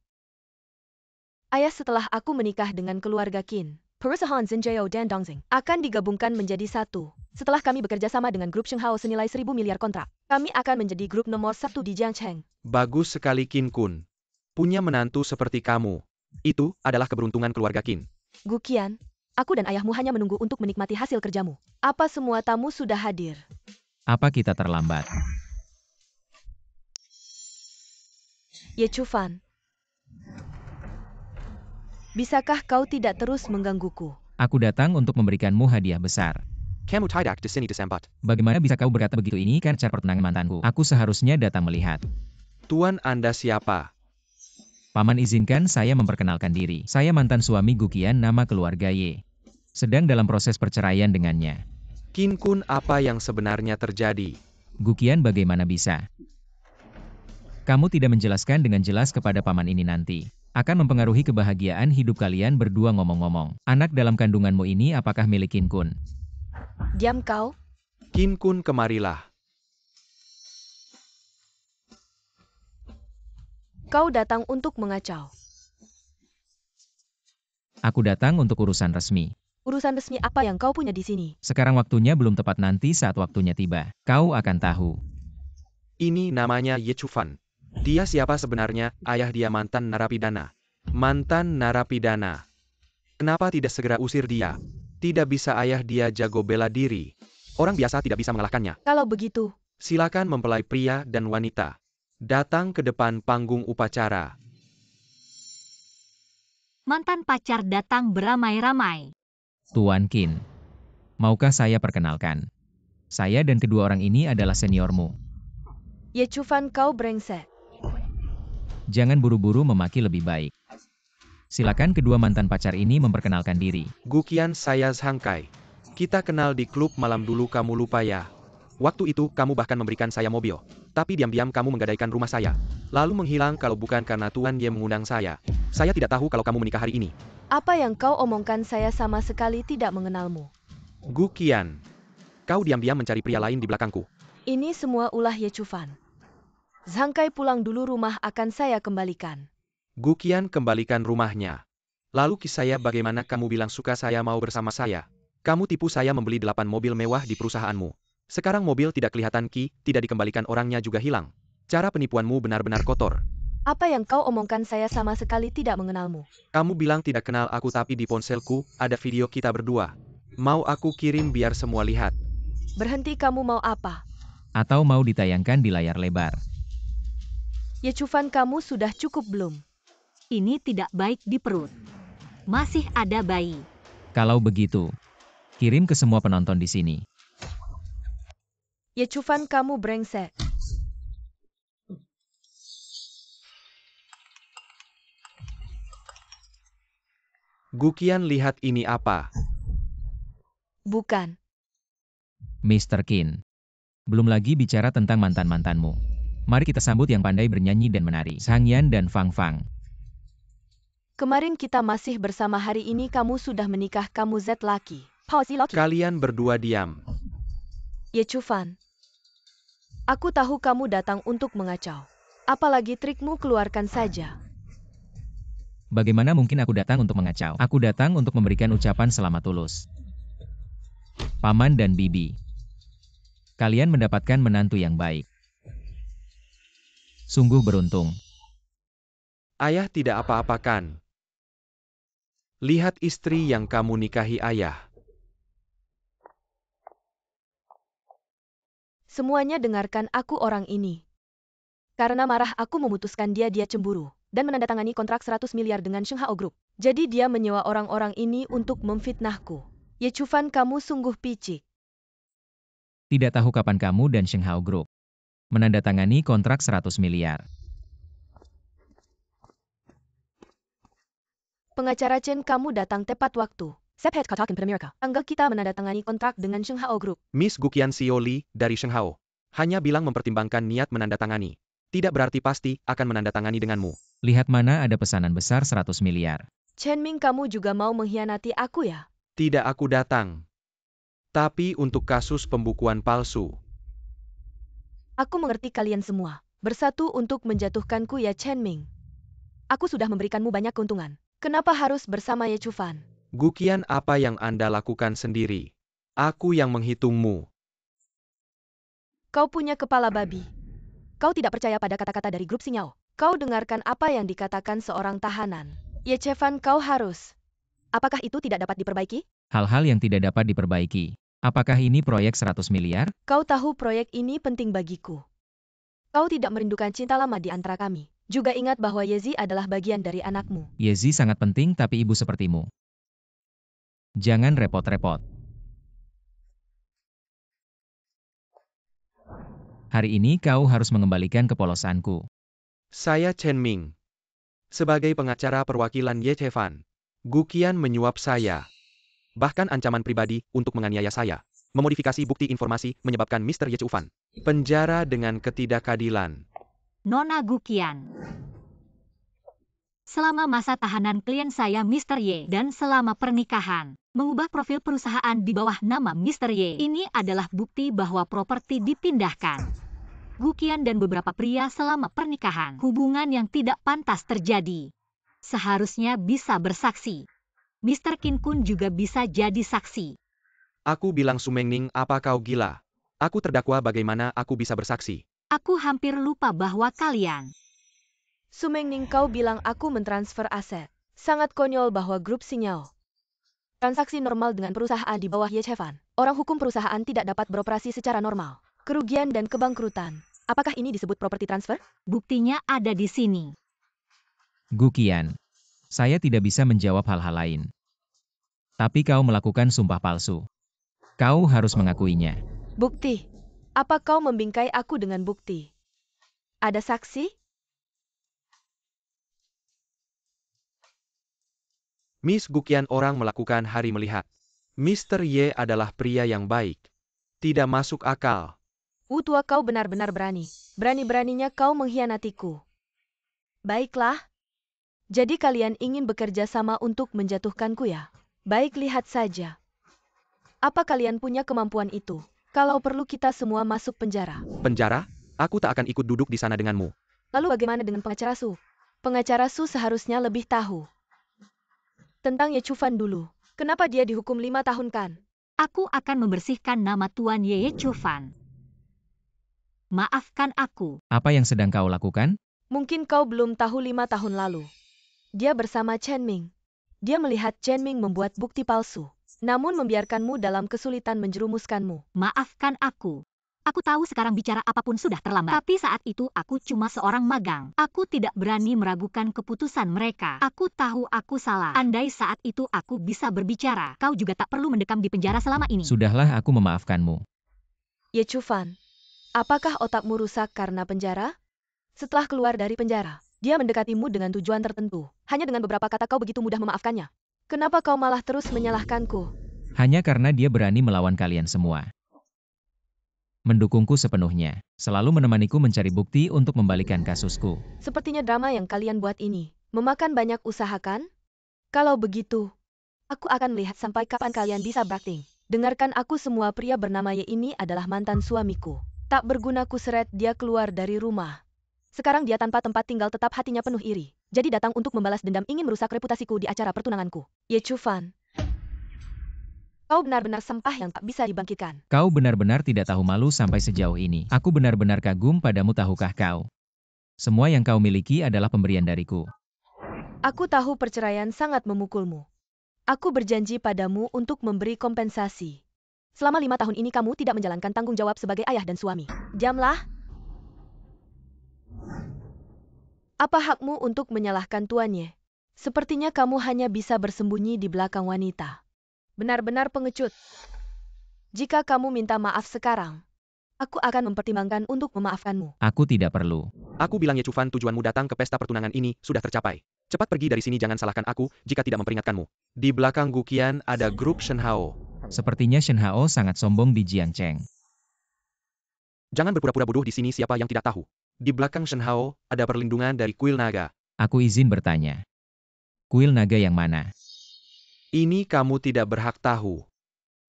Ayah, setelah aku menikah dengan keluarga Qin, perusahaan Xinjiao dan Dongxing akan digabungkan menjadi satu. Setelah kami bekerja sama dengan grup Shenghao senilai 1.000 miliar kontrak, kami akan menjadi grup nomor 1 di Jiangcheng. Bagus sekali Qin Kun. Punya menantu seperti kamu. Itu adalah keberuntungan keluarga Qin. Guqian, aku dan ayahmu hanya menunggu untuk menikmati hasil kerjamu. Apa semua tamu sudah hadir? Apa kita terlambat? Ye Chufan, bisakah kau tidak terus menggangguku? Aku datang untuk memberikanmu hadiah besar. Kamu tidak di sini disempat. Bagaimana bisa kau berkata begitu? Ini kan acara pertunangan mantanku. Aku seharusnya datang melihat. Tuan, Anda siapa? Paman, izinkan saya memperkenalkan diri. Saya mantan suami Guqian, nama keluarga Ye. Sedang dalam proses perceraian dengannya. Qin Kun, apa yang sebenarnya terjadi? Guqian, bagaimana bisa? Kamu tidak menjelaskan dengan jelas kepada paman ini nanti akan mempengaruhi kebahagiaan hidup kalian berdua. Ngomong-ngomong, anak dalam kandunganmu ini apakah milik Qin Kun? Diam kau. Qin Kun, kemarilah. Kau datang untuk mengacau. Aku datang untuk urusan resmi. Urusan resmi apa yang kau punya di sini? Sekarang waktunya belum tepat, nanti saat waktunya tiba, kau akan tahu. Ini namanya Ye Chufan. Dia siapa sebenarnya? Ayah dia mantan narapidana. Mantan narapidana. Kenapa tidak segera usir dia? Tidak bisa, ayah dia jago bela diri. Orang biasa tidak bisa mengalahkannya. Kalau begitu, Silakan mempelai pria dan wanita datang ke depan panggung upacara. Mantan pacar datang beramai-ramai. Tuan Qin, maukah saya perkenalkan? Saya dan kedua orang ini adalah seniormu. Ye Chufan, kau brengsek. Jangan buru-buru memaki, lebih baik. Silakan kedua mantan pacar ini memperkenalkan diri. Gukian, saya Zhang Kai. Kita kenal di klub malam dulu, kamu lupa ya? Waktu itu kamu bahkan memberikan saya mobil. Tapi diam-diam kamu menggadaikan rumah saya. Lalu menghilang kalau bukan karena Tuan Ye mengundang saya. Saya tidak tahu kalau kamu menikah hari ini. Apa yang kau omongkan, saya sama sekali tidak mengenalmu. Gukian, kau diam-diam mencari pria lain di belakangku. Ini semua ulah Ye Chufan. Zhang Kai, pulang dulu, rumah akan saya kembalikan. Gukian, kembalikan rumahnya. Lalu kisah saya, bagaimana kamu bilang suka saya mau bersama saya? Kamu tipu saya membeli 8 mobil mewah di perusahaanmu. Sekarang mobil tidak kelihatan tidak dikembalikan, orangnya juga hilang. Cara penipuanmu benar-benar kotor. Apa yang kau omongkan, saya sama sekali tidak mengenalmu. Kamu bilang tidak kenal aku, tapi di ponselku ada video kita berdua. Mau aku kirim biar semua lihat? Berhenti, kamu mau apa? Atau mau ditayangkan di layar lebar? Ye Chufan, kamu sudah cukup belum? Ini tidak baik di perut. Masih ada bayi. Kalau begitu, kirim ke semua penonton di sini. Ye Chufan, kamu brengsek. Gukian, lihat ini apa? Bukan. Mr. Qin. Belum lagi bicara tentang mantan-mantanmu. Mari kita sambut yang pandai bernyanyi dan menari, Zhang Yan dan Fang Fang. Kemarin kita masih bersama, hari ini kamu sudah menikah, kamu Z laki. Kalian berdua diam. Ye Chufan. Aku tahu kamu datang untuk mengacau. Apalagi trikmu, keluarkan saja. Bagaimana mungkin aku datang untuk mengacau? Aku datang untuk memberikan ucapan selamat tulus. Paman dan Bibi. Kalian mendapatkan menantu yang baik. Sungguh beruntung. Ayah tidak apa-apakan. Lihat istri yang kamu nikahi, ayah. Semuanya dengarkan aku, orang ini. Karena marah aku memutuskan dia cemburu. Dan menandatangani kontrak 100 miliar dengan Shenghao Group. Jadi dia menyewa orang-orang ini untuk memfitnahku. Ye Chufan, kamu sungguh picik. Tidak tahu kapan kamu dan Shenghao Group menandatangani kontrak 100 miliar. Pengacara Chen, kamu datang tepat waktu. Anggap kita menandatangani kontrak dengan Shenghao Group. Miss Gukian Xioli dari Shenghao. Hanya bilang mempertimbangkan niat menandatangani. Tidak berarti pasti akan menandatangani denganmu. Lihat mana ada pesanan besar 100 miliar. Chen Ming, kamu juga mau mengkhianati aku ya? Tidak, aku datang. Tapi untuk kasus pembukuan palsu. Aku mengerti kalian semua. Bersatu untuk menjatuhkanku ya Chen Ming. Aku sudah memberikanmu banyak keuntungan. Kenapa harus bersama Ye Chufan? Gukian, apa yang Anda lakukan sendiri? Aku yang menghitungmu. Kau punya kepala babi. Kau tidak percaya pada kata-kata dari grup Sinyao. Kau dengarkan apa yang dikatakan seorang tahanan. Ye Chufan, kau harus. Apakah itu tidak dapat diperbaiki? Hal-hal yang tidak dapat diperbaiki. Apakah ini proyek 100 miliar? Kau tahu proyek ini penting bagiku. Kau tidak merindukan cinta lama di antara kami. Juga ingat bahwa Yezi adalah bagian dari anakmu. Yezi sangat penting, tapi ibu sepertimu. Jangan repot-repot. Hari ini kau harus mengembalikan kepolosanku. Saya Chen Ming. Sebagai pengacara perwakilan Ye Chufan. Gukian menyuap saya. Bahkan ancaman pribadi untuk menganiaya saya. Memodifikasi bukti informasi menyebabkan Mr. Ye Chufan penjara dengan ketidakadilan. Nona Gukian. Selama masa tahanan klien saya Mr. Ye dan selama pernikahan, mengubah profil perusahaan di bawah nama Mr. Ye. Ini adalah bukti bahwa properti dipindahkan. Gukian dan beberapa pria selama pernikahan, hubungan yang tidak pantas terjadi. Seharusnya bisa bersaksi. Mr. Qin Kun juga bisa jadi saksi. Aku bilang Sumengning, apa kau gila? Aku terdakwa, bagaimana aku bisa bersaksi? Aku hampir lupa bahwa kalian. Sumengning, kau bilang aku mentransfer aset. Sangat konyol bahwa grup Sinyao. Transaksi normal dengan perusahaan di bawah Ye Chufan. Orang hukum perusahaan tidak dapat beroperasi secara normal. Kerugian dan kebangkrutan. Apakah ini disebut property transfer? Buktinya ada di sini. Gukian. Saya tidak bisa menjawab hal-hal lain. Tapi kau melakukan sumpah palsu. Kau harus mengakuinya. Bukti. Apa kau membingkai aku dengan bukti? Ada saksi? Miss Guqian, orang melakukan hari melihat. Mr. Ye adalah pria yang baik. Tidak masuk akal. Tua, kau benar-benar berani. Berani-beraninya kau mengkhianatiku. Baiklah. Jadi kalian ingin bekerja sama untuk menjatuhkanku ya? Baik, lihat saja. Apa kalian punya kemampuan itu? Kalau perlu kita semua masuk penjara. Penjara? Aku tak akan ikut duduk di sana denganmu. Lalu bagaimana dengan pengacara Su? Pengacara Su seharusnya lebih tahu. Tentang Ye Chufan dulu. Kenapa dia dihukum 5 tahun kan? Aku akan membersihkan nama Tuan Ye Chufan. Maafkan aku. Apa yang sedang kau lakukan? Mungkin kau belum tahu 5 tahun lalu. Dia bersama Chen Ming. Dia melihat Chen Ming membuat bukti palsu. Namun membiarkanmu dalam kesulitan menjerumuskanmu. Maafkan aku. Aku tahu sekarang bicara apapun sudah terlambat. Tapi saat itu aku cuma seorang magang. Aku tidak berani meragukan keputusan mereka. Aku tahu aku salah. Andai saat itu aku bisa berbicara, kau juga tak perlu mendekam di penjara selama ini. Sudahlah, aku memaafkanmu. Ye Chufan, apakah otakmu rusak karena penjara? Setelah keluar dari penjara, dia mendekatimu dengan tujuan tertentu. Hanya dengan beberapa kata kau begitu mudah memaafkannya. Kenapa kau malah terus menyalahkanku? Hanya karena dia berani melawan kalian semua. Mendukungku sepenuhnya, selalu menemaniku mencari bukti untuk membalikan kasusku. Sepertinya drama yang kalian buat ini memakan banyak usaha kan? Kalau begitu, aku akan melihat sampai kapan kalian bisa berakting. Dengarkan aku semua, pria bernama Ye ini adalah mantan suamiku. Tak berguna ku seret dia keluar dari rumah. Sekarang dia tanpa tempat tinggal, tetap hatinya penuh iri. Jadi datang untuk membalas dendam, ingin merusak reputasiku di acara pertunanganku. Ye Chufan, kau benar-benar sampah yang tak bisa dibangkitkan. Kau benar-benar tidak tahu malu sampai sejauh ini. Aku benar-benar kagum padamu, tahukah kau? Semua yang kau miliki adalah pemberian dariku. Aku tahu perceraian sangat memukulmu. Aku berjanji padamu untuk memberi kompensasi. Selama 5 tahun ini kamu tidak menjalankan tanggung jawab sebagai ayah dan suami. Diamlah. Apa hakmu untuk menyalahkan tuannya? Sepertinya kamu hanya bisa bersembunyi di belakang wanita. Benar-benar pengecut. Jika kamu minta maaf sekarang, aku akan mempertimbangkan untuk memaafkanmu. Aku tidak perlu. Aku bilang Ye Chufan, tujuanmu datang ke pesta pertunangan ini sudah tercapai. Cepat pergi dari sini, jangan salahkan aku jika tidak memperingatkanmu. Di belakang Guqian ada grup Shen Hao. Sepertinya Shen Hao sangat sombong di Jiangcheng. Jangan berpura-pura bodoh di sini, siapa yang tidak tahu. Di belakang Shen Hao ada perlindungan dari kuil naga. Aku izin bertanya. Kuil naga yang mana? Ini kamu tidak berhak tahu.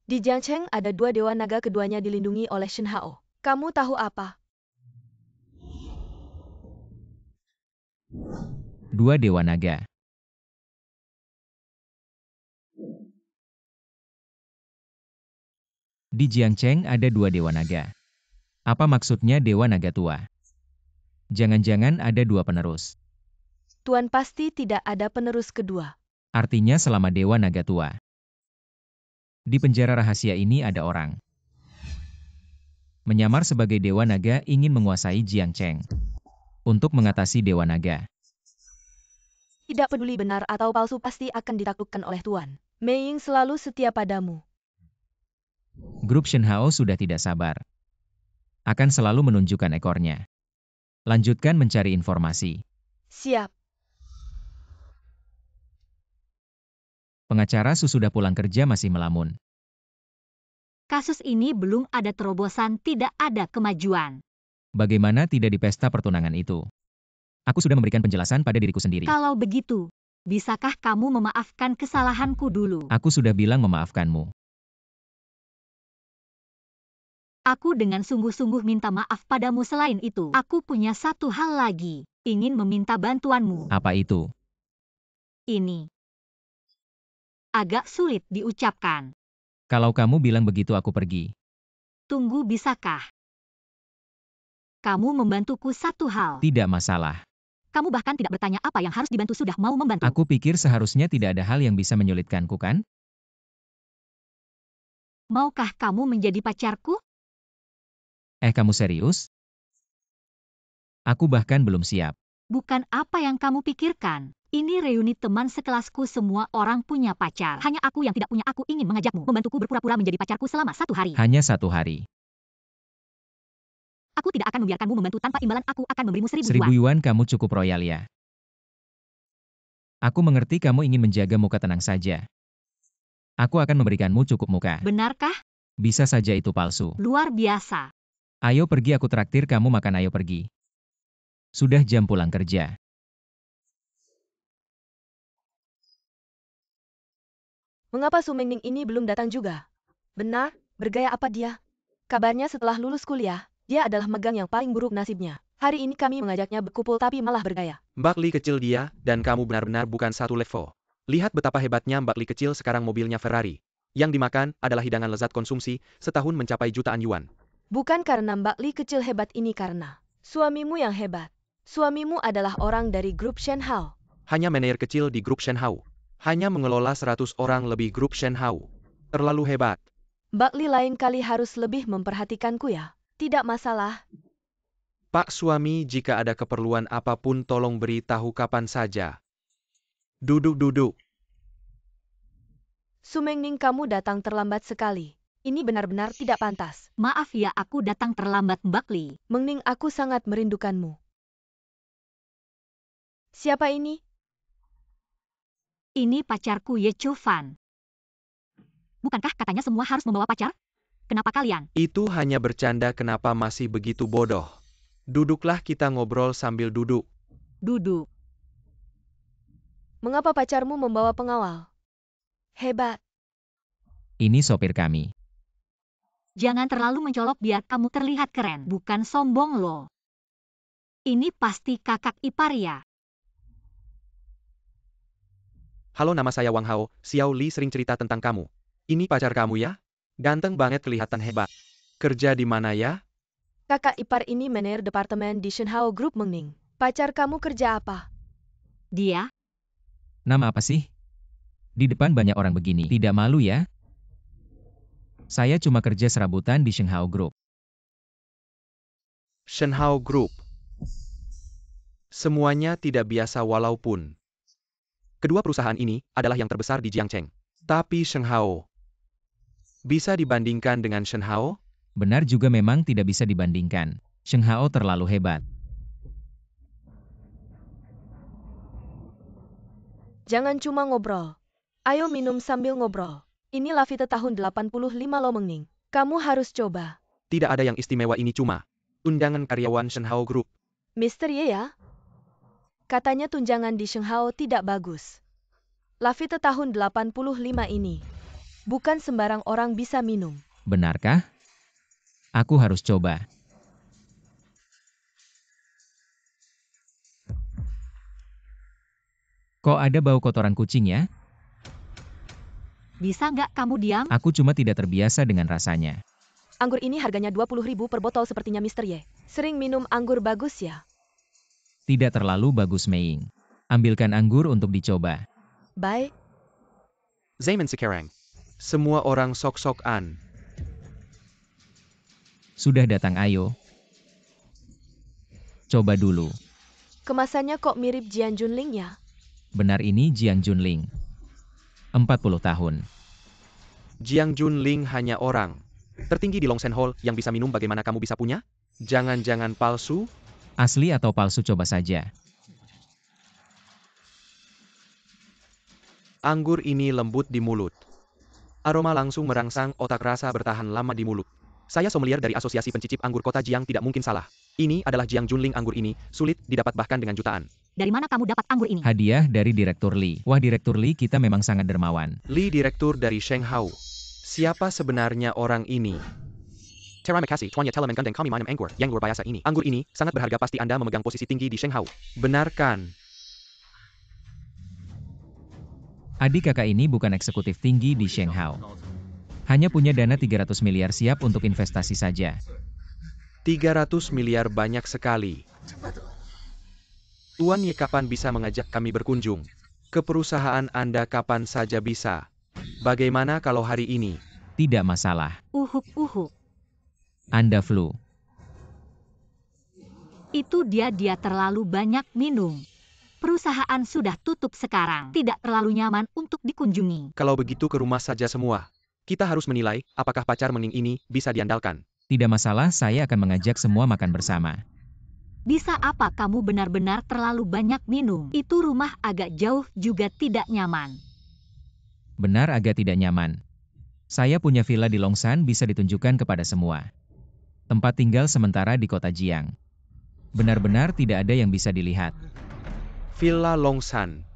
Di Jiangcheng ada 2 dewa naga, keduanya dilindungi oleh Shen Hao. Kamu tahu apa? 2 dewa naga. Di Jiangcheng ada 2 dewa naga. Apa maksudnya dewa naga tua? Jangan-jangan ada 2 penerus. Tuan pasti tidak ada penerus kedua. Artinya selama dewa naga tua. Di penjara rahasia ini ada orang menyamar sebagai dewa naga, ingin menguasai Jiangcheng untuk mengatasi dewa naga. Tidak peduli benar atau palsu, pasti akan ditaklukkan oleh Tuan. Mei Ying selalu setia padamu. Grup Shen Hao sudah tidak sabar. Akan selalu menunjukkan ekornya. Lanjutkan mencari informasi. Siap. Pengacara sesudah pulang kerja masih melamun. Kasus ini belum ada terobosan, tidak ada kemajuan. Bagaimana tidak di pesta pertunangan itu? Aku sudah memberikan penjelasan pada diriku sendiri. Kalau begitu, bisakah kamu memaafkan kesalahanku dulu? Aku sudah bilang memaafkanmu. Aku dengan sungguh-sungguh minta maaf padamu. Selain itu, aku punya satu hal lagi. Ingin meminta bantuanmu. Apa itu? Ini agak sulit diucapkan. Kalau kamu bilang begitu aku pergi. Tunggu, bisakah kamu membantuku satu hal? Tidak masalah. Kamu bahkan tidak bertanya apa yang harus dibantu, sudah mau membantu. Aku pikir seharusnya tidak ada hal yang bisa menyulitkanku, kan? Maukah kamu menjadi pacarku? Kamu serius? Aku bahkan belum siap. Bukan apa yang kamu pikirkan. Ini reuni teman sekelasku, semua orang punya pacar. Hanya aku yang tidak punya. Aku ingin mengajakmu membantuku berpura-pura menjadi pacarku selama 1 hari. Hanya 1 hari. Aku tidak akan membiarkanmu membantu tanpa imbalan. Aku akan memberimu 1.000 1.000 yuan. yuan kamu cukup royal ya. Aku mengerti kamu ingin menjaga muka tenang saja. Aku akan memberikanmu cukup muka. Benarkah? Bisa saja itu palsu. Luar biasa. Ayo pergi, aku traktir kamu makan, ayo pergi. Sudah jam pulang kerja. Mengapa Su Mengning ini belum datang juga? Benar, bergaya apa dia? Kabarnya setelah lulus kuliah, dia adalah megang yang paling buruk nasibnya. Hari ini kami mengajaknya berkumpul tapi malah bergaya. Mbak Li kecil dia, dan kamu benar-benar bukan satu level. Lihat betapa hebatnya Mbak Li kecil sekarang, mobilnya Ferrari. Yang dimakan adalah hidangan lezat konsumsi, setahun mencapai jutaan yuan. Bukan karena Mbak Li kecil hebat ini, karena suamimu yang hebat. Suamimu adalah orang dari grup Shenhao. Hanya manajer kecil di grup Shenhao. Hanya mengelola 100 orang lebih grup Shenhao. Terlalu hebat. Mbak Li lain kali harus lebih memperhatikanku ya. Tidak masalah. Pak suami, jika ada keperluan apapun tolong beritahu kapan saja. Duduk-duduk. Su Mengning, kamu datang terlambat sekali. Ini benar-benar tidak pantas. Maaf ya, aku datang terlambat, Mbak Li. Mengning, aku sangat merindukanmu. Siapa ini? Ini pacarku Ye Chufan. Bukankah katanya semua harus membawa pacar? Kenapa kalian? Itu hanya bercanda, kenapa masih begitu bodoh? Duduklah, kita ngobrol sambil duduk. Duduk. Mengapa pacarmu membawa pengawal? Hebat. Ini sopir kami. Jangan terlalu mencolok biar kamu terlihat keren. Bukan sombong loh. Ini pasti kakak ipar ya. Halo, nama saya Wang Hao. Xiao Li sering cerita tentang kamu. Ini pacar kamu ya? Ganteng banget, kelihatan hebat. Kerja di mana ya? Kakak ipar ini manajer departemen di Shenhao Group. Mengning, pacar kamu kerja apa? Dia? Nama apa sih? Di depan banyak orang begini. Tidak malu ya? Saya cuma kerja serabutan di Shenhao Group. Shenhao Group. Semuanya tidak biasa walaupun kedua perusahaan ini adalah yang terbesar di Jiangcheng. Tapi Shenhao bisa dibandingkan dengan Shenhao? Benar juga, memang tidak bisa dibandingkan. Shenhao terlalu hebat. Jangan cuma ngobrol. Ayo minum sambil ngobrol. Ini Lafite tahun 85 lo Mengning. Kamu harus coba. Tidak ada yang istimewa, ini cuma tunjangan karyawan Shenhao Group. Mr. Ye ya? Katanya tunjangan di Shenhao tidak bagus. Lafite tahun 85 ini. Bukan sembarang orang bisa minum. Benarkah? Aku harus coba. Kok ada bau kotoran kucing ya? Bisa nggak kamu diam? Aku cuma tidak terbiasa dengan rasanya. Anggur ini harganya 20.000 per botol, sepertinya Mr. Ye sering minum anggur bagus ya? Tidak terlalu bagus, Meiying. Ambilkan anggur untuk dicoba. Baik. Zaman sekarang. Semua orang sok-sokan. Sudah datang, ayo. Coba dulu. Kemasannya kok mirip Jian Junling ya? Benar, ini Jiang Junling. 40 tahun. Jiang Junling hanya orang tertinggi di Longsen Hall yang bisa minum, bagaimana kamu bisa punya? Jangan-jangan palsu? Asli atau palsu, coba saja. Anggur ini lembut di mulut. Aroma langsung merangsang otak, rasa bertahan lama di mulut. Saya sommelier dari Asosiasi Pencicip Anggur Kota Jiang, tidak mungkin salah. Ini adalah Jiang Junling, anggur ini sulit didapat bahkan dengan jutaan. Dari mana kamu dapat anggur ini? Hadiah dari Direktur Li. Wah, Direktur Li kita memang sangat dermawan. Li, direktur dari Shenhao. Siapa sebenarnya orang ini? Terima kasih, Tuannya telah menggandeng kami minum anggur yang luar biasa ini. Anggur ini sangat berharga, pasti Anda memegang posisi tinggi di Shenhao. Benarkan? Adik kakak ini bukan eksekutif tinggi di Shenhao. Hanya punya dana 300 miliar siap untuk investasi saja. 300 miliar banyak sekali. Tuan Ye kapan bisa mengajak kami berkunjung ke perusahaan Anda? Kapan saja bisa. Bagaimana kalau hari ini? Tidak masalah. Uhuk. Anda flu. Itu dia terlalu banyak minum. Perusahaan sudah tutup sekarang. Tidak terlalu nyaman untuk dikunjungi. Kalau begitu ke rumah saja semua. Kita harus menilai apakah pacar Mengning ini bisa diandalkan. Tidak masalah, saya akan mengajak semua makan bersama. Bisa apa kamu benar-benar terlalu banyak minum? Itu rumah agak jauh juga tidak nyaman. Benar agak tidak nyaman. Saya punya villa di Longshan bisa ditunjukkan kepada semua. Tempat tinggal sementara di kota Jiang. Benar-benar tidak ada yang bisa dilihat. Villa Longshan.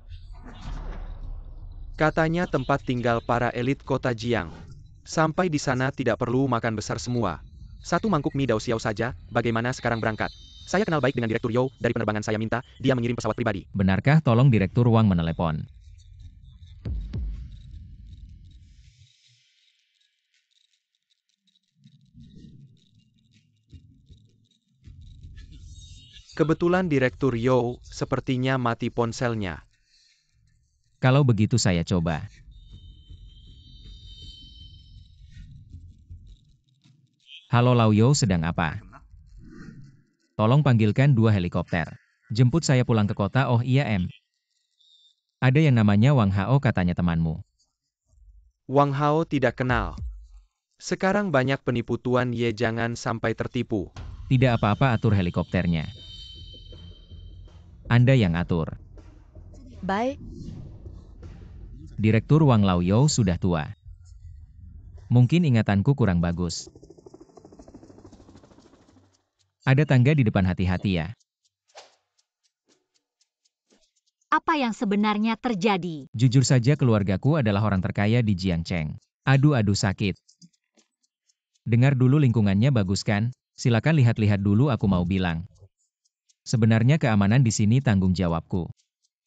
Katanya tempat tinggal para elit kota Jiang. Sampai di sana tidak perlu makan besar semua. Satu mangkuk mie dao xiao saja. Bagaimana sekarang berangkat? Saya kenal baik dengan Direktur You, dari penerbangan saya minta, dia mengirim pesawat pribadi. Benarkah? Tolong Direktur Wang menelepon. Kebetulan Direktur You sepertinya mati ponselnya. Kalau begitu saya coba. Halo Lau You, sedang apa? Tolong panggilkan 2 helikopter. Jemput saya pulang ke kota. Oh iya em. Ada yang namanya Wang Hao, katanya temanmu. Wang Hao tidak kenal. Sekarang banyak penipu Tuan Ye, jangan sampai tertipu. Tidak apa-apa, atur helikopternya. Anda yang atur. Baik, Direktur Wang Lau You sudah tua. Mungkin ingatanku kurang bagus. Ada tangga di depan, hati-hati ya. Apa yang sebenarnya terjadi? Jujur saja keluargaku adalah orang terkaya di Jiangcheng. Aduh sakit. Dengar dulu, lingkungannya bagus kan? Silakan lihat-lihat dulu, aku mau bilang. Sebenarnya keamanan di sini tanggung jawabku.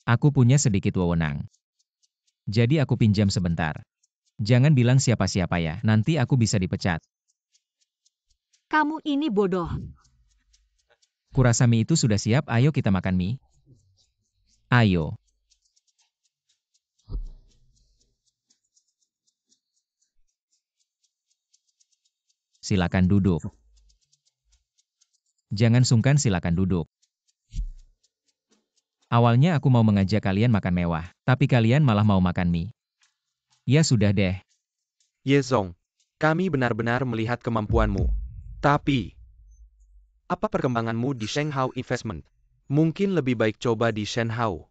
Aku punya sedikit wewenang. Jadi aku pinjam sebentar. Jangan bilang siapa-siapa ya, nanti aku bisa dipecat. Kamu ini bodoh. Kurasa mie itu sudah siap, ayo kita makan mie. Ayo. Silakan duduk. Jangan sungkan, silakan duduk. Awalnya aku mau mengajak kalian makan mewah, tapi kalian malah mau makan mie. Ya sudah deh. Ye Zong, kami benar-benar melihat kemampuanmu. Tapi, apa perkembanganmu di Shanghai Investment? Mungkin lebih baik coba di Shanghai.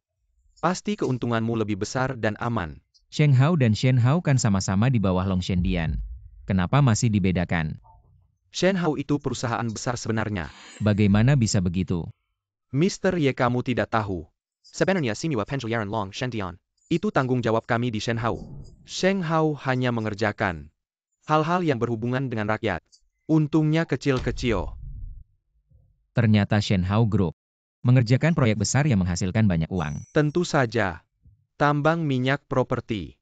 Pasti keuntunganmu lebih besar dan aman. Shanghai dan Shanghai kan sama-sama di bawah Longshandian. Kenapa masih dibedakan? Shanghai itu perusahaan besar sebenarnya. Bagaimana bisa begitu? Mr. Ye, kamu tidak tahu. Sebenarnya Simiwa Penjuaran Long Shantian. Itu tanggung jawab kami di Shanghai. Shanghai hanya mengerjakan hal-hal yang berhubungan dengan rakyat. Untungnya kecil-kecil. Ternyata Shanghai Group mengerjakan proyek besar yang menghasilkan banyak uang. Tentu saja. Tambang minyak properti.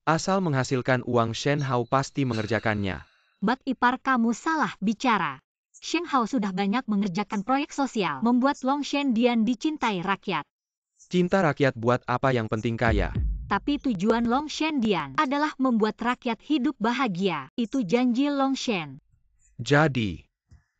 Asal menghasilkan uang, Shanghai pasti mengerjakannya. Bak ipar, kamu salah bicara. Shanghai sudah banyak mengerjakan proyek sosial, membuat Longshandian dicintai rakyat. Cinta rakyat buat apa, yang penting kaya. Tapi tujuan Longshandian adalah membuat rakyat hidup bahagia. Itu janji Longshan. Jadi,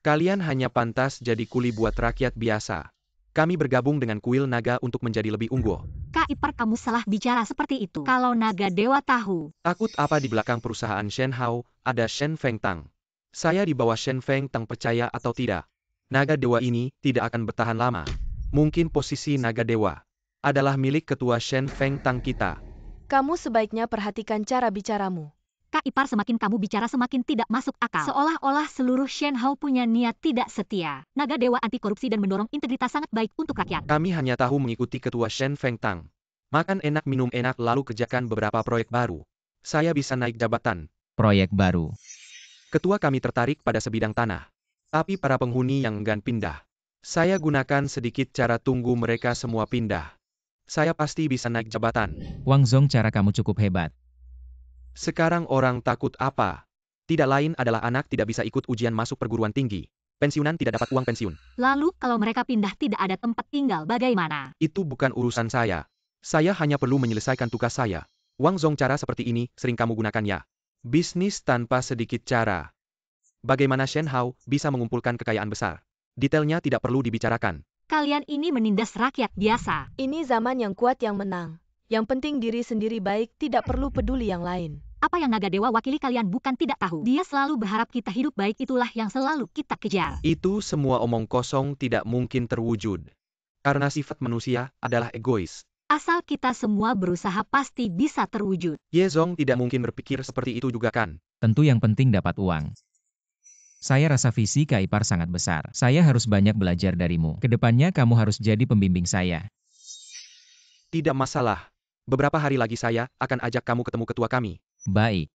kalian hanya pantas jadi kuli buat rakyat biasa. Kami bergabung dengan kuil naga untuk menjadi lebih unggul. Kak ipar, kamu salah bicara seperti itu. Kalau naga dewa tahu. Takut apa? Di belakang perusahaan Shanghai ada Shen Feng Tang. Saya di bawah Shen Feng Tang, percaya atau tidak. Naga dewa ini tidak akan bertahan lama. Mungkin posisi naga dewa adalah milik ketua Shen Feng Tang kita. kamu sebaiknya perhatikan cara bicaramu. Kak ipar, semakin kamu bicara semakin tidak masuk akal. Seolah-olah seluruh Shanghai punya niat tidak setia. Naga dewa anti korupsi dan mendorong integritas sangat baik untuk rakyat. Kami hanya tahu mengikuti ketua Shen Feng Tang. Makan enak, minum enak, lalu kerjakan beberapa proyek baru. Saya bisa naik jabatan. Proyek baru. Ketua kami tertarik pada sebidang tanah. Tapi para penghuni yang enggan pindah. Saya gunakan sedikit cara tunggu mereka semua pindah. Saya pasti bisa naik jabatan. Wang Zong, cara kamu cukup hebat. Sekarang orang takut apa? Tidak lain adalah anak tidak bisa ikut ujian masuk perguruan tinggi. Pensiunan tidak dapat uang pensiun. Lalu kalau mereka pindah tidak ada tempat tinggal, bagaimana? Itu bukan urusan saya. Saya hanya perlu menyelesaikan tugas saya. Wang Zong, cara seperti ini sering kamu gunakan ya. Bisnis tanpa sedikit cara. Bagaimana Shanghai bisa mengumpulkan kekayaan besar? Detailnya tidak perlu dibicarakan. Kalian ini menindas rakyat biasa. Ini zaman yang kuat yang menang. Yang penting diri sendiri baik, tidak perlu peduli yang lain. Apa yang naga dewa wakili kalian bukan tidak tahu. Dia selalu berharap kita hidup baik, itulah yang selalu kita kejar. Itu semua omong kosong tidak mungkin terwujud. Karena sifat manusia adalah egois. Asal kita semua berusaha pasti bisa terwujud. Ye Zong tidak mungkin berpikir seperti itu juga kan? Tentu yang penting dapat uang. Saya rasa visi Kak Ipar sangat besar. Saya harus banyak belajar darimu. Kedepannya kamu harus jadi pembimbing saya. Tidak masalah. Beberapa hari lagi saya akan ajak kamu ketemu ketua kami. Baik.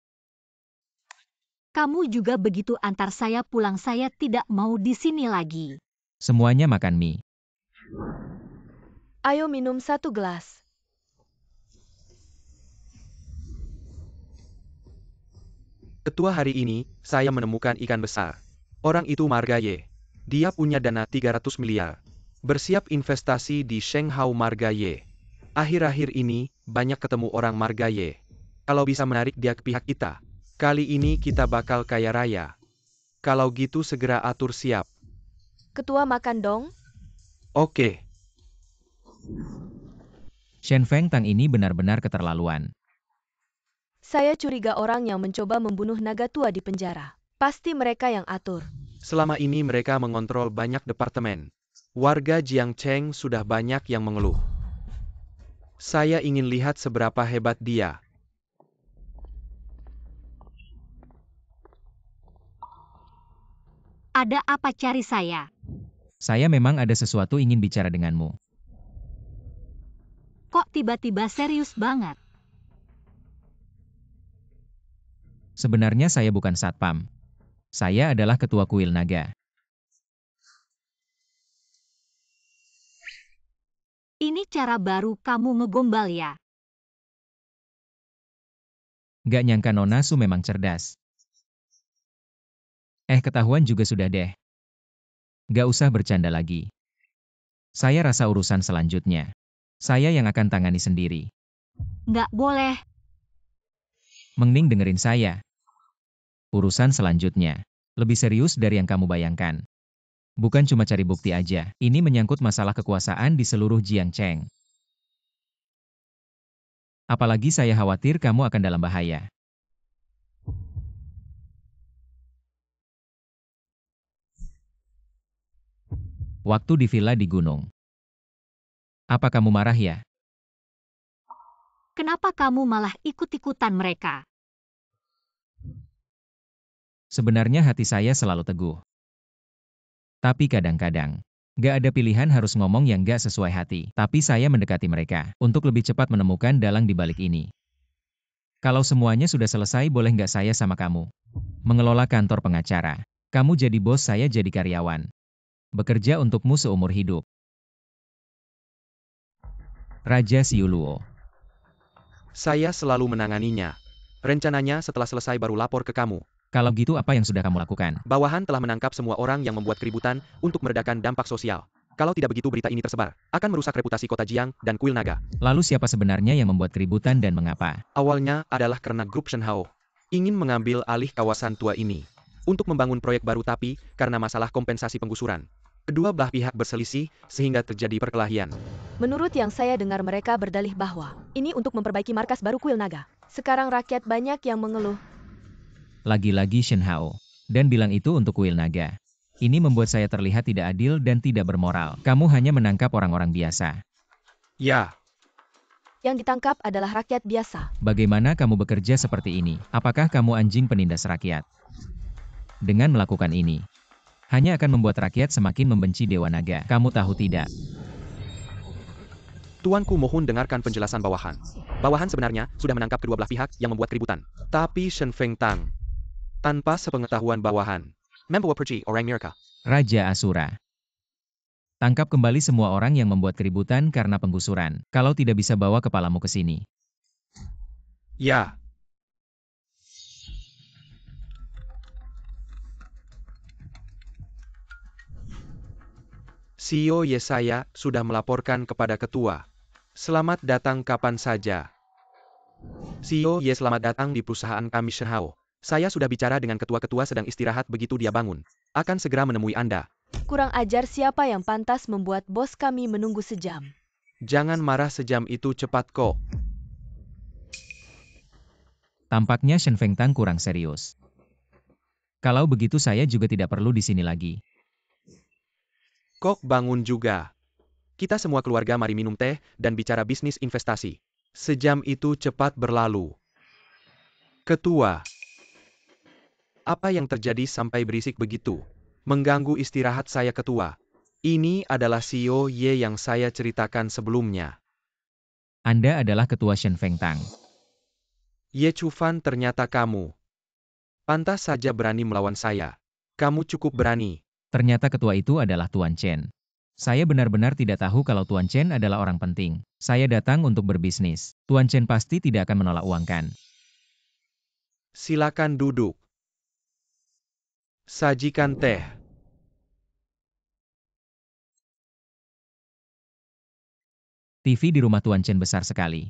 Kamu juga begitu, antar saya pulang, saya tidak mau di sini lagi. Semuanya makan mie. Ayo minum 1 gelas. Ketua, hari ini, saya menemukan ikan besar. Orang itu Marga Ye. Dia punya dana 300 miliar. Bersiap investasi di Shanghai Marga Ye. Akhir-akhir ini, banyak ketemu orang Marga Ye. Kalau bisa menarik dia ke pihak kita, kali ini kita bakal kaya raya. Kalau gitu segera atur siap. Ketua makan dong. Oke. Shen Feng Tang ini benar-benar keterlaluan. Saya curiga orang yang mencoba membunuh naga tua di penjara. Pasti mereka yang atur. Selama ini mereka mengontrol banyak departemen. Warga Jiangcheng sudah banyak yang mengeluh. Saya ingin lihat seberapa hebat dia. Ada apa cari saya? Saya memang ada sesuatu ingin bicara denganmu. Kok tiba-tiba serius banget? Sebenarnya saya bukan satpam. Saya adalah ketua kuil naga. Ini cara baru kamu ngegombal ya? Gak nyangka Nona Su memang cerdas. Ketahuan juga sudah deh. Gak usah bercanda lagi. Saya rasa urusan selanjutnya saya yang akan tangani sendiri. Nggak boleh. Mending dengerin saya. Urusan selanjutnya lebih serius dari yang kamu bayangkan. Bukan cuma cari bukti aja. Ini menyangkut masalah kekuasaan di seluruh Jiangcheng. Apalagi saya khawatir kamu akan dalam bahaya. Waktu di villa di gunung. Apa kamu marah ya? Kenapa kamu malah ikut-ikutan mereka? Sebenarnya hati saya selalu teguh. Tapi kadang-kadang, gak ada pilihan harus ngomong yang gak sesuai hati. Tapi saya mendekati mereka untuk lebih cepat menemukan dalang di balik ini. Kalau semuanya sudah selesai, boleh gak saya sama kamu mengelola kantor pengacara? Kamu jadi bos, saya jadi karyawan. Bekerja untukmu seumur hidup. Raja Siuluo. Saya selalu menanganinya. Rencananya setelah selesai baru lapor ke kamu. Kalau gitu apa yang sudah kamu lakukan? Bawahan telah menangkap semua orang yang membuat keributan untuk meredakan dampak sosial. Kalau tidak begitu berita ini tersebar, akan merusak reputasi kota Jiang dan kuil naga. Lalu siapa sebenarnya yang membuat keributan dan mengapa? Awalnya adalah karena grup Shenhao ingin mengambil alih kawasan tua ini untuk membangun proyek baru, tapi karena masalah kompensasi penggusuran, kedua belah pihak berselisih sehingga terjadi perkelahian. Menurut yang saya dengar, mereka berdalih bahwa ini untuk memperbaiki markas baru kuil naga. Sekarang rakyat banyak yang mengeluh. Lagi-lagi Shenhao. Dan bilang itu untuk kuil naga. Ini membuat saya terlihat tidak adil dan tidak bermoral. Kamu hanya menangkap orang-orang biasa. Ya, Yang ditangkap adalah rakyat biasa. Bagaimana kamu bekerja seperti ini? Apakah kamu anjing penindas rakyat? Dengan melakukan ini, hanya akan membuat rakyat semakin membenci Dewa Naga. Kamu tahu tidak? tuanku, mohon dengarkan penjelasan bawahan. Bawahan sebenarnya sudah menangkap kedua belah pihak yang membuat keributan. Tapi Shen Feng Tang, tanpa sepengetahuan bawahan, membawa pergi orang mereka. Raja Asura. Tangkap kembali semua orang yang membuat keributan karena penggusuran. Kalau tidak bisa bawa kepalamu ke sini. Ya. CEO Yesaya sudah melaporkan kepada ketua. Selamat datang kapan saja. CEO Ye, selamat datang di perusahaan kami Shenhao. Saya sudah bicara dengan ketua-ketua, sedang istirahat, begitu dia bangun akan segera menemui Anda. Kurang ajar, siapa yang pantas membuat bos kami menunggu sejam? Jangan marah, sejam itu cepat kok. Tampaknya Shen Fengtang kurang serius. Kalau begitu saya juga tidak perlu di sini lagi. Kok bangun juga. Kita semua keluarga mari minum teh dan bicara bisnis investasi. Sejam itu cepat berlalu. Ketua. Apa yang terjadi sampai berisik begitu? Mengganggu istirahat saya ketua. Ini adalah CEO Ye yang saya ceritakan sebelumnya. Anda adalah ketua Shen Fengtang. Ye Chufan ternyata kamu. Pantas saja berani melawan saya. Kamu cukup berani. Ternyata ketua itu adalah Tuan Chen. Saya benar-benar tidak tahu kalau Tuan Chen adalah orang penting. Saya datang untuk berbisnis. Tuan Chen pasti tidak akan menolak uang kan? Silakan duduk. Sajikan teh. TV di rumah Tuan Chen besar sekali.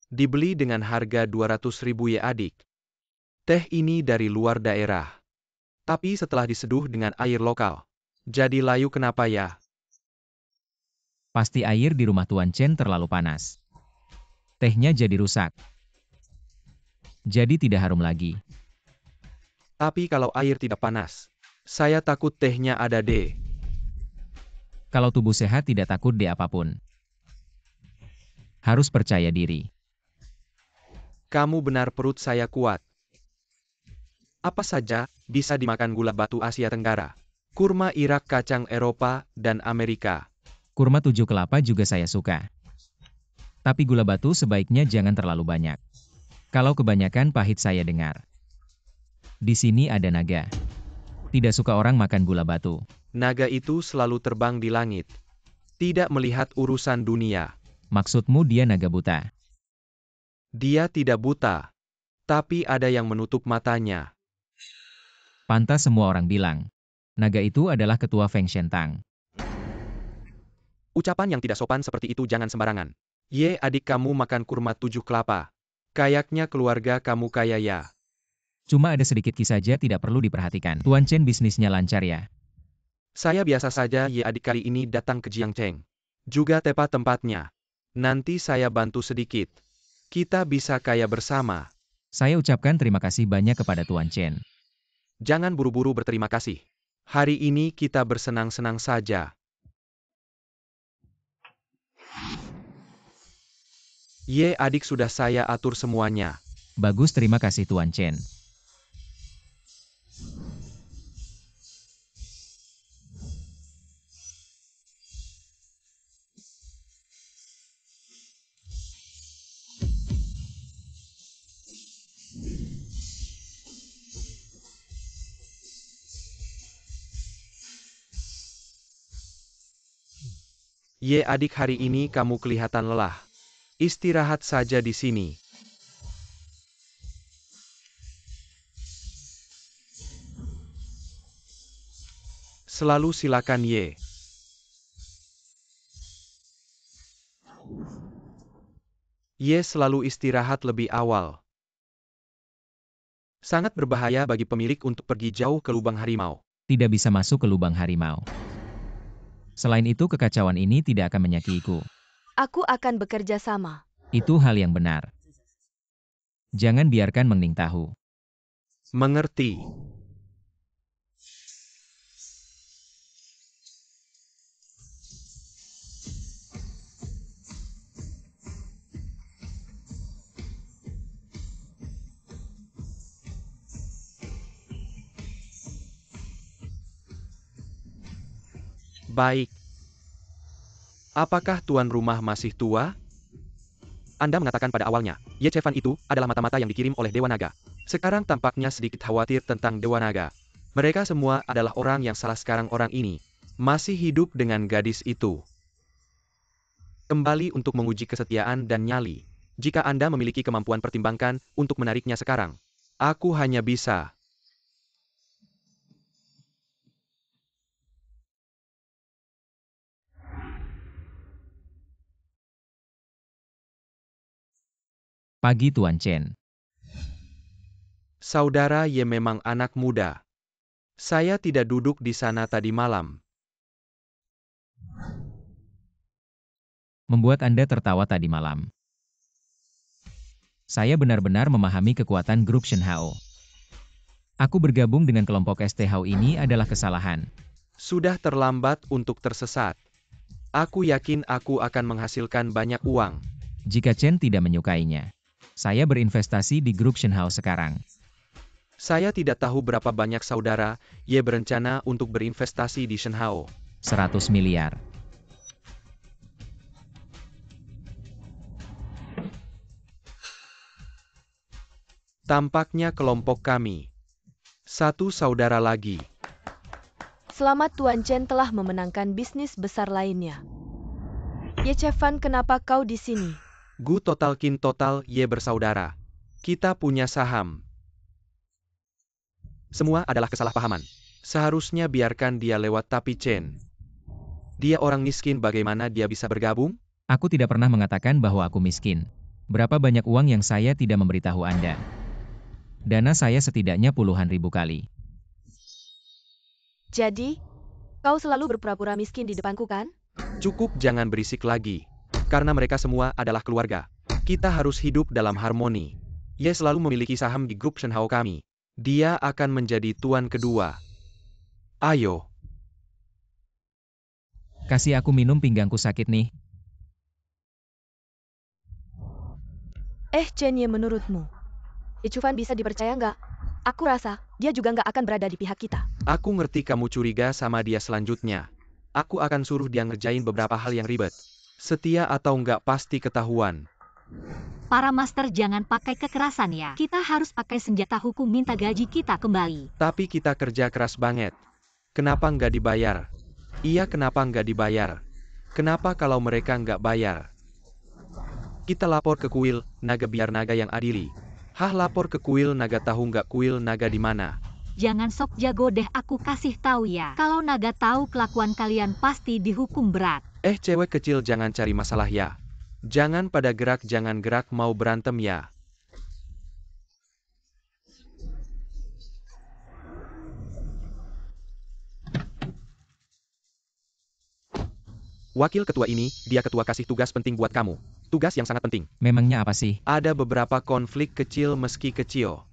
Dibeli dengan harga 200.000 Ye adik. Teh ini dari luar daerah. Tapi setelah diseduh dengan air lokal. Jadi layu kenapa ya? Pasti air di rumah Tuan Chen terlalu panas. Tehnya jadi rusak. Jadi tidak harum lagi. Tapi kalau air tidak panas, saya takut tehnya ada D. Kalau tubuh sehat tidak takut di apapun. Harus percaya diri. Kamu benar perut saya kuat. Apa saja bisa dimakan gula batu Asia Tenggara. Kurma Irak kacang Eropa dan Amerika. Kurma 7 kelapa juga saya suka. Tapi gula batu sebaiknya jangan terlalu banyak. Kalau kebanyakan pahit saya dengar. Di sini ada naga. Tidak suka orang makan gula batu. Naga itu selalu terbang di langit. Tidak melihat urusan dunia. Maksudmu dia naga buta? Dia tidak buta. Tapi ada yang menutup matanya. Pantas semua orang bilang. Naga itu adalah ketua Feng Shentang. Ucapan yang tidak sopan seperti itu jangan sembarangan. Ye adik kamu makan kurma 7 kelapa. Kayaknya keluarga kamu kaya ya. Cuma ada sedikit saja tidak perlu diperhatikan. Tuan Chen bisnisnya lancar ya. Saya biasa saja Ye adik kali ini datang ke Jiangcheng. Juga tepat tempatnya. Nanti saya bantu sedikit. Kita bisa kaya bersama. Saya ucapkan terima kasih banyak kepada Tuan Chen. Jangan buru-buru berterima kasih. Hari ini kita bersenang-senang saja. Ye adik sudah saya atur semuanya. Bagus, terima kasih Tuan Chen. Ye adik hari ini kamu kelihatan lelah. Istirahat saja di sini. Selalu silakan Ye. Ye selalu istirahat lebih awal. Sangat berbahaya bagi pemilik untuk pergi jauh ke lubang harimau. Tidak bisa masuk ke lubang harimau. Selain itu kekacauan ini tidak akan menyakiiku. Aku akan bekerja sama. Itu hal yang benar. Jangan biarkan Meng Ning tahu. Mengerti. Baik. Apakah tuan rumah masih tua? Anda mengatakan pada awalnya, Ye Chefan itu adalah mata-mata yang dikirim oleh Dewa Naga. Sekarang tampaknya sedikit khawatir tentang Dewa Naga. Mereka semua adalah orang yang salah sekarang orang ini. Masih hidup dengan gadis itu. Kembali untuk menguji kesetiaan dan nyali. Jika Anda memiliki kemampuan pertimbangkan untuk menariknya sekarang. Aku hanya bisa. Pagi Tuan Chen. Saudara Ye memang anak muda. Saya tidak duduk di sana tadi malam. Membuat Anda tertawa tadi malam. Saya benar-benar memahami kekuatan grup Shenhao. Aku bergabung dengan kelompok STHO ini adalah kesalahan. Sudah terlambat untuk tersesat. Aku yakin aku akan menghasilkan banyak uang. Jika Chen tidak menyukainya, saya berinvestasi di grup Shenhao sekarang. Saya tidak tahu berapa banyak saudara Ye berencana untuk berinvestasi di Shenhao. 100 miliar. Tampaknya kelompok kami. Satu saudara lagi. Selamat Tuan Chen telah memenangkan bisnis besar lainnya. Ye Chufan, kenapa kau di sini? Gu total kin total Ye bersaudara. Kita punya saham. Semua adalah kesalahpahaman. Seharusnya biarkan dia lewat, tapi Chen. Dia orang miskin, bagaimana dia bisa bergabung? Aku tidak pernah mengatakan bahwa aku miskin. Berapa banyak uang yang saya tidak memberitahu Anda? Dana saya setidaknya puluhan ribu kali. Jadi, kau selalu berpura-pura miskin di depanku kan? Cukup, jangan berisik lagi. Karena mereka semua adalah keluarga. Kita harus hidup dalam harmoni. Ye selalu memiliki saham di grup Shenhao kami. Dia akan menjadi tuan kedua. Ayo. Kasih aku minum, pinggangku sakit nih. Chen Ye, menurutmu Ye Chufan bisa dipercaya nggak? Aku rasa dia juga nggak akan berada di pihak kita. Aku ngerti kamu curiga sama dia selanjutnya. Aku akan suruh dia ngerjain beberapa hal yang ribet. Setia atau nggak pasti ketahuan. Para master, jangan pakai kekerasan ya. Kita harus pakai senjata hukum minta gaji kita kembali. Tapi kita kerja keras banget. Kenapa nggak dibayar? Iya, kenapa nggak dibayar? Kenapa kalau mereka nggak bayar? Kita lapor ke kuil naga biar naga yang adili. Lapor ke kuil naga, tahu nggak kuil naga di mana? Jangan sok jago deh, aku kasih tahu ya. Kalau naga tahu kelakuan kalian pasti dihukum berat. Cewek kecil, jangan cari masalah ya. Jangan pada gerak, jangan gerak, mau berantem ya. Wakil ketua ini, dia ketua kasih tugas penting buat kamu. Tugas yang sangat penting. Memangnya apa sih? Ada beberapa konflik kecil meski kecil.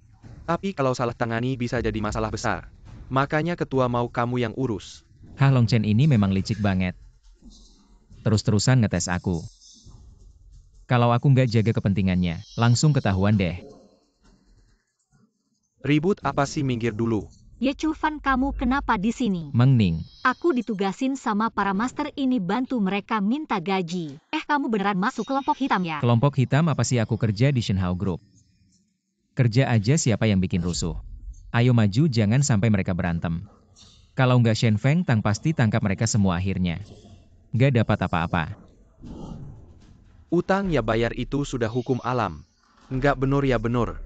Tapi kalau salah tangani bisa jadi masalah besar. Makanya ketua mau kamu yang urus. Long Chen ini memang licik banget. Terus-terusan ngetes aku. Kalau aku nggak jaga kepentingannya, langsung ketahuan deh. Ribut apa sih, minggir dulu. Ye Chufan, kamu kenapa di sini? Meng Ning. Aku ditugasin sama para master ini bantu mereka minta gaji. Kamu beneran masuk kelompok hitam ya? Kelompok hitam apa sih? Aku kerja di Shenhao Group. Kerja aja, siapa yang bikin rusuh? Ayo maju, jangan sampai mereka berantem. Kalau nggak Shen Feng Tang pasti tangkap mereka semua akhirnya. Nggak dapat apa-apa. Utang ya bayar, itu sudah hukum alam. Nggak bener ya bener.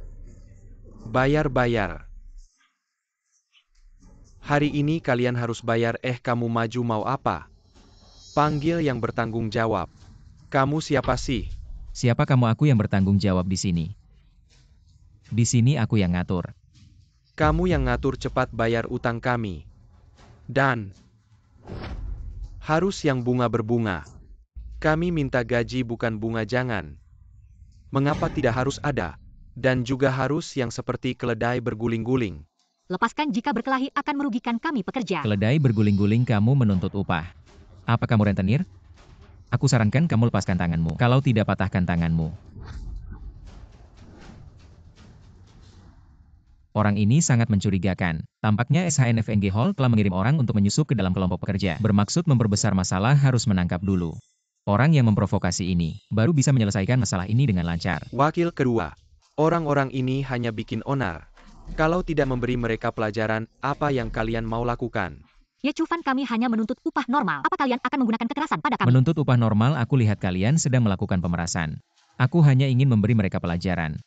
Bayar-bayar. Hari ini kalian harus bayar. Kamu maju mau apa? Panggil yang bertanggung jawab. Kamu siapa sih? Siapa kamu? Aku yang bertanggung jawab di sini. Di sini aku yang ngatur. Kamu yang ngatur, cepat bayar utang kami. Dan harus yang bunga berbunga. Kami minta gaji bukan bunga, jangan. Mengapa tidak harus ada? Dan juga harus yang seperti keledai berguling-guling. Lepaskan, jika berkelahi akan merugikan kami pekerja. Keledai berguling-guling, kamu menuntut upah. Apa kamu rentenir? Aku sarankan kamu lepaskan tanganmu. Kalau tidak, patahkan tanganmu. Orang ini sangat mencurigakan. Tampaknya SHNFNG Hall telah mengirim orang untuk menyusup ke dalam kelompok pekerja. Bermaksud memperbesar masalah, harus menangkap dulu orang yang memprovokasi ini. Baru bisa menyelesaikan masalah ini dengan lancar. Wakil kedua. Orang-orang ini hanya bikin onar. Kalau tidak memberi mereka pelajaran, apa yang kalian mau lakukan? Ye Chufan, kami hanya menuntut upah normal. Apa kalian akan menggunakan kekerasan pada kami? Menuntut upah normal? Aku lihat kalian sedang melakukan pemerasan. Aku hanya ingin memberi mereka pelajaran.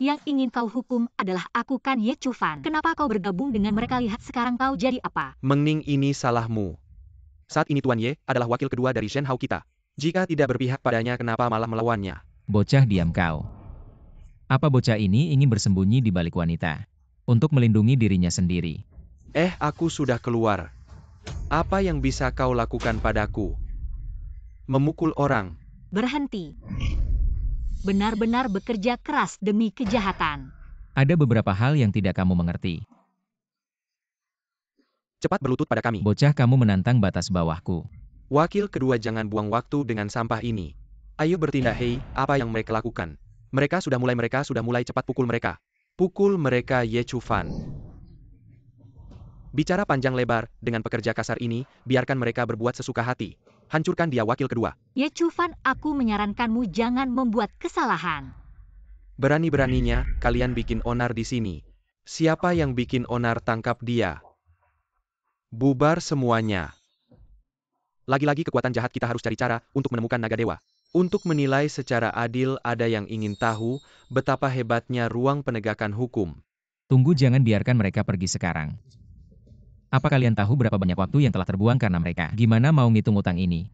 Yang ingin kau hukum adalah aku kan, Ye Chufan. Kenapa kau bergabung dengan mereka? Lihat sekarang kau jadi apa? Meng Ning, ini salahmu. Saat ini Tuan Ye adalah wakil kedua dari Shenhao kita. Jika tidak berpihak padanya, kenapa malah melawannya? Bocah, diam kau. Apa bocah ini ingin bersembunyi di balik wanita? Untuk melindungi dirinya sendiri. Aku sudah keluar. Apa yang bisa kau lakukan padaku? Memukul orang. Berhenti. benar-benar bekerja keras demi kejahatan. Ada beberapa hal yang tidak kamu mengerti. Cepat berlutut pada kami. Bocah, kamu menantang batas bawahku. Wakil kedua, jangan buang waktu dengan sampah ini. Ayo bertindak, hei, apa yang mereka lakukan? Mereka sudah mulai, cepat pukul mereka. Pukul mereka, Ye Chufan. Bicara panjang lebar, dengan pekerja kasar ini, biarkan mereka berbuat sesuka hati. Hancurkan dia, wakil kedua. Ye Chufan, aku menyarankanmu jangan membuat kesalahan. Berani-beraninya, kalian bikin onar di sini. Siapa yang bikin onar, tangkap dia. Bubar semuanya. Lagi-lagi kekuatan jahat, kita harus cari cara untuk menemukan naga dewa. Untuk menilai secara adil, ada yang ingin tahu betapa hebatnya ruang penegakan hukum. Tunggu, jangan biarkan mereka pergi sekarang. Apa kalian tahu berapa banyak waktu yang telah terbuang karena mereka? Gimana mau ngitung utang ini?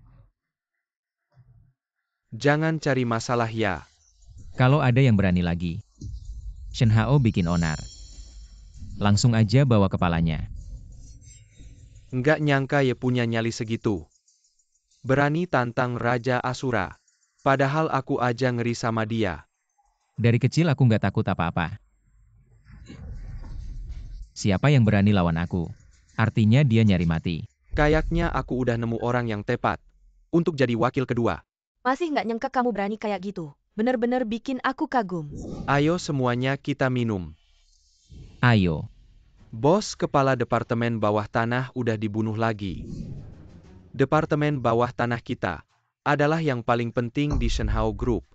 Jangan cari masalah ya. Kalau ada yang berani lagi. Shen Hao bikin onar. Langsung aja bawa kepalanya. Nggak nyangka ya punya nyali segitu. Berani tantang Raja Asura. Padahal aku aja ngeri sama dia. Dari kecil aku nggak takut apa-apa. Siapa yang berani lawan aku? Artinya dia nyari mati. Kayaknya aku udah nemu orang yang tepat untuk jadi wakil kedua. Masih nggak nyangka kamu berani kayak gitu. Bener-bener bikin aku kagum. Ayo semuanya kita minum. Ayo. Bos kepala departemen bawah tanah udah dibunuh lagi. Departemen bawah tanah kita adalah yang paling penting di Shen Hao Group.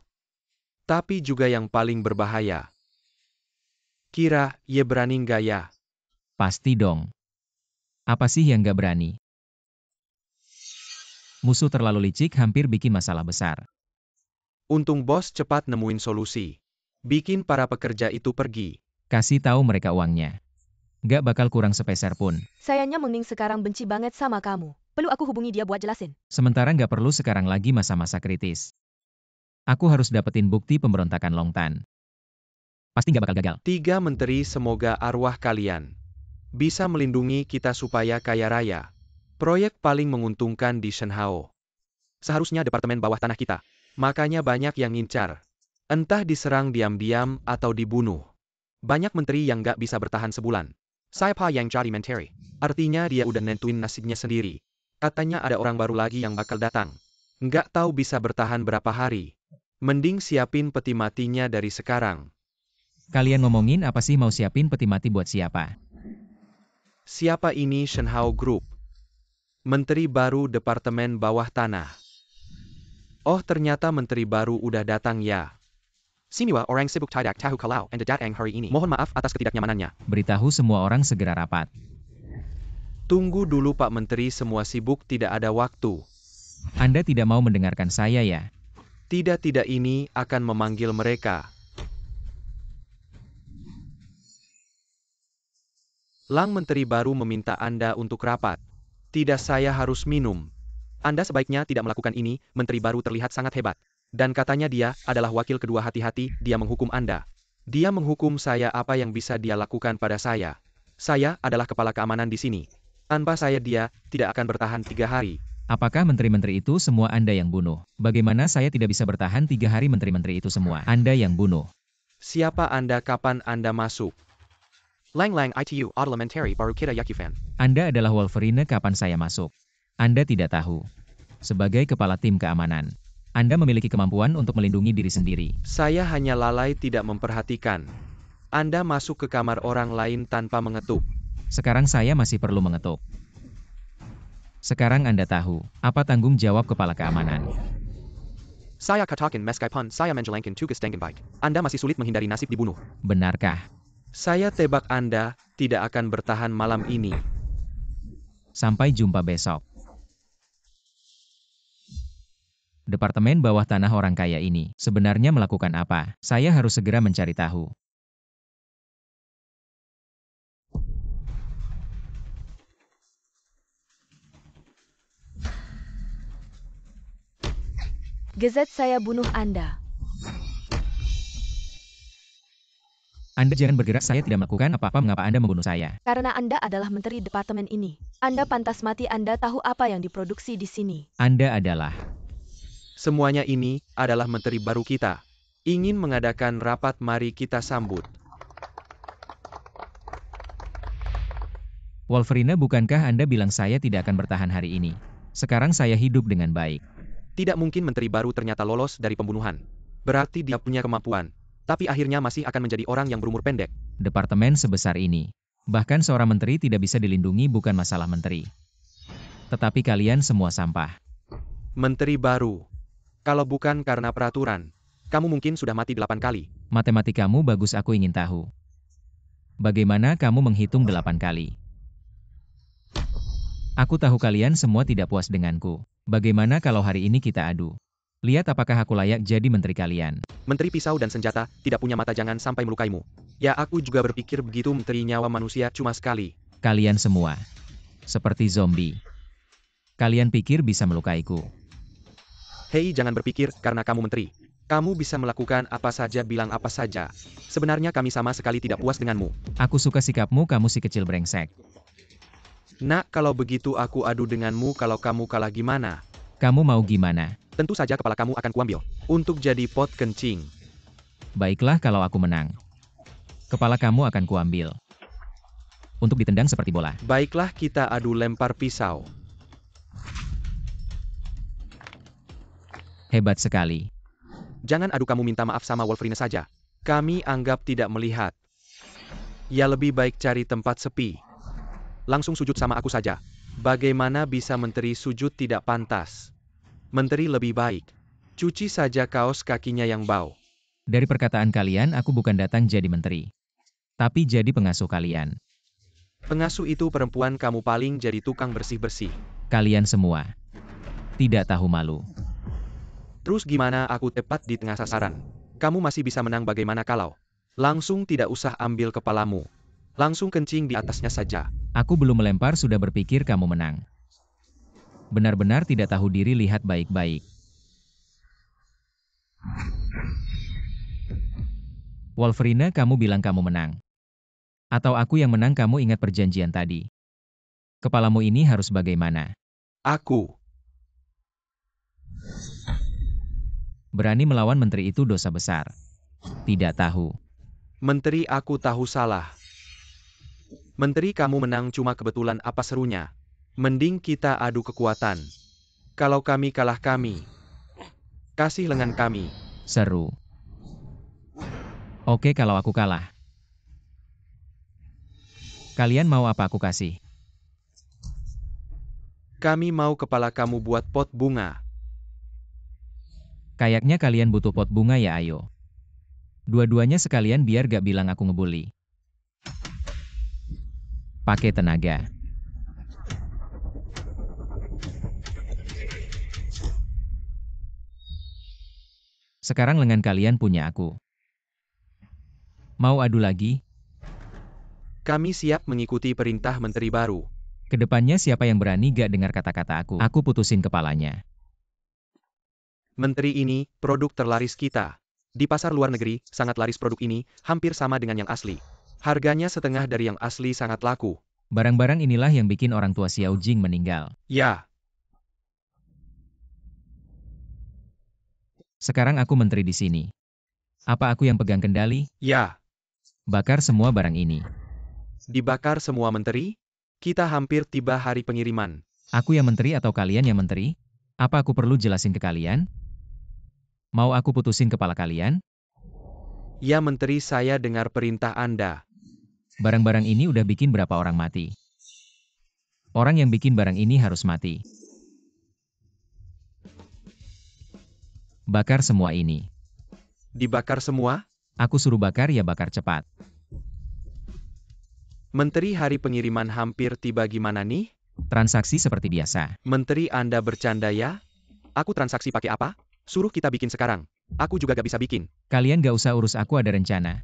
Tapi juga yang paling berbahaya. Kira Ye berani nggak ya? Pasti dong. Apa sih yang nggak berani? Musuh terlalu licik hampir bikin masalah besar. Untung bos cepat nemuin solusi. Bikin para pekerja itu pergi. Kasih tahu mereka uangnya. Nggak bakal kurang sepeser pun. Sayangnya Mengning sekarang benci banget sama kamu. Perlu aku hubungi dia buat jelasin. Sementara nggak perlu sekarang lagi masa-masa kritis. Aku harus dapetin bukti pemberontakan Long Tan. Pasti nggak bakal gagal. 3 menteri, semoga arwah kalian bisa melindungi kita supaya kaya raya. Proyek paling menguntungkan di Shen Hao. Seharusnya departemen bawah tanah kita. Makanya banyak yang ngincar. Entah diserang diam-diam atau dibunuh. Banyak menteri yang nggak bisa bertahan sebulan. Siapa yang jadi menteri? Artinya dia udah nentuin nasibnya sendiri. Katanya ada orang baru lagi yang bakal datang. Nggak tahu bisa bertahan berapa hari. Mending siapin peti matinya dari sekarang. Kalian ngomongin apa sih, mau siapin peti mati buat siapa? Siapa ini? Shen Hao Group. Menteri baru departemen bawah tanah. Oh, ternyata menteri baru udah datang ya. Siniwa orang sibuk tidak tahu kalau Anda datang hari ini. Mohon maaf atas ketidaknyamanannya. Beritahu semua orang segera rapat. Tunggu dulu Pak Menteri, semua sibuk, tidak ada waktu. Anda tidak mau mendengarkan saya ya? Tidak, ini akan memanggil mereka. Lang Menteri baru meminta Anda untuk rapat. Tidak, saya harus minum. Anda sebaiknya tidak melakukan ini, Menteri baru terlihat sangat hebat. Dan katanya dia adalah wakil kedua, hati-hati, dia menghukum Anda. Dia menghukum saya, apa yang bisa dia lakukan pada saya? Saya adalah kepala keamanan di sini. Tanpa saya dia tidak akan bertahan 3 hari. Apakah menteri-menteri itu semua Anda yang bunuh? Bagaimana saya tidak bisa bertahan 3 hari? Menteri-menteri itu semua Anda yang bunuh. Siapa Anda? Kapan Anda masuk? Lang itu adalah menteri baru kita Yakifan. Anda adalah Wolverine, kapan saya masuk? Anda tidak tahu. Sebagai kepala tim keamanan, Anda memiliki kemampuan untuk melindungi diri sendiri. Saya hanya lalai tidak memperhatikan. Anda masuk ke kamar orang lain tanpa mengetuk. Sekarang saya masih perlu mengetuk. Sekarang Anda tahu, apa tanggung jawab kepala keamanan. Saya katakan meskipun saya menjalankan tugas dengan baik, Anda masih sulit menghindari nasib dibunuh. Benarkah? Saya tebak Anda tidak akan bertahan malam ini. Sampai jumpa besok. Departemen bawah tanah orang kaya ini sebenarnya melakukan apa? Saya harus segera mencari tahu. Gezet, saya bunuh Anda. Anda jangan bergerak, saya tidak melakukan apa-apa. Mengapa Anda membunuh saya? Karena Anda adalah menteri departemen ini. Anda pantas mati. Anda tahu apa yang diproduksi di sini. Anda adalah... Semuanya ini adalah menteri baru kita. Ingin mengadakan rapat, mari kita sambut. Wolverine, bukankah Anda bilang saya tidak akan bertahan hari ini? Sekarang saya hidup dengan baik. Tidak mungkin menteri baru ternyata lolos dari pembunuhan. Berarti dia punya kemampuan. Tapi akhirnya masih akan menjadi orang yang berumur pendek. Departemen sebesar ini. Bahkan seorang menteri tidak bisa dilindungi, bukan masalah menteri. Tetapi kalian semua sampah. Menteri baru. Kalau bukan karena peraturan, kamu mungkin sudah mati 8 kali. Matematikamu bagus, aku ingin tahu. Bagaimana kamu menghitung 8 kali? Aku tahu kalian semua tidak puas denganku. Bagaimana kalau hari ini kita adu? Lihat apakah aku layak jadi menteri kalian. Menteri pisau dan senjata, tidak punya mata, jangan sampai melukaimu. Ya, aku juga berpikir begitu, menteri nyawa manusia cuma sekali. Kalian semua. Seperti zombie. Kalian pikir bisa melukaiku. Hei, jangan berpikir, karena kamu menteri. Kamu bisa melakukan apa saja, bilang apa saja. Sebenarnya kami sama sekali tidak puas denganmu. Aku suka sikapmu, kamu si kecil brengsek. Nak, kalau begitu aku adu denganmu, kalau kamu kalah gimana? Kamu mau gimana? Tentu saja kepala kamu akan kuambil. Untuk jadi pot kencing. Baiklah kalau aku menang. Kepala kamu akan kuambil. Untuk ditendang seperti bola. Baiklah, kita adu lempar pisau. Hebat sekali. Jangan adu, kamu minta maaf sama Wolverine saja. Kami anggap tidak melihat. Ya, lebih baik cari tempat sepi. Langsung sujud sama aku saja. Bagaimana bisa menteri sujud, tidak pantas. Menteri lebih baik. Cuci saja kaos kakinya yang bau. Dari perkataan kalian, aku bukan datang jadi menteri. Tapi jadi pengasuh kalian. Pengasuh itu perempuan, kamu paling jadi tukang bersih-bersih. Kalian semua. Tidak tahu malu. Terus gimana aku tepat di tengah sasaran? Kamu masih bisa menang, bagaimana kalau? Langsung tidak usah ambil kepalamu. Langsung kencing di atasnya saja. Aku belum melempar sudah berpikir kamu menang. Benar-benar tidak tahu diri, lihat baik-baik. Wolverine, kamu bilang kamu menang. Atau aku yang menang, kamu ingat perjanjian tadi. Kepalamu ini harus bagaimana? Aku. Berani melawan menteri itu dosa besar. Tidak tahu. Menteri, aku tahu salah. Menteri, kamu menang cuma kebetulan, apa serunya? Mending kita adu kekuatan. Kalau kami kalah, kami kasih lengan kami. Seru. Oke, kalau aku kalah. Kalian mau apa aku kasih? Kami mau kepala kamu buat pot bunga. Kayaknya kalian butuh pot bunga ya, ayo. Dua-duanya sekalian biar gak bilang aku ngebully. Pakai tenaga. Sekarang lengan kalian punya aku. Mau adu lagi? Kami siap mengikuti perintah menteri baru. Kedepannya siapa yang berani gak dengar kata-kata aku putusin kepalanya. Menteri, ini produk terlaris kita. Di pasar luar negeri, sangat laris produk ini, hampir sama dengan yang asli. Harganya setengah dari yang asli, sangat laku. Barang-barang inilah yang bikin orang tua Xiao Jing meninggal. Ya. Sekarang aku menteri di sini. Apa aku yang pegang kendali? Ya. Bakar semua barang ini. Dibakar semua, menteri? Kita hampir tiba hari pengiriman. Aku yang menteri atau kalian yang menteri? Apa aku perlu jelasin ke kalian? Mau aku putusin kepala kalian? Ya, menteri, saya dengar perintah Anda. Barang-barang ini udah bikin berapa orang mati? Orang yang bikin barang ini harus mati. Bakar semua ini. Dibakar semua? Aku suruh bakar ya, bakar cepat. Menteri, hari pengiriman hampir tiba, gimana nih? Transaksi seperti biasa. Menteri, Anda bercanda ya? Aku transaksi pakai apa? Suruh kita bikin sekarang. Aku juga gak bisa bikin. Kalian gak usah urus aku, ada rencana.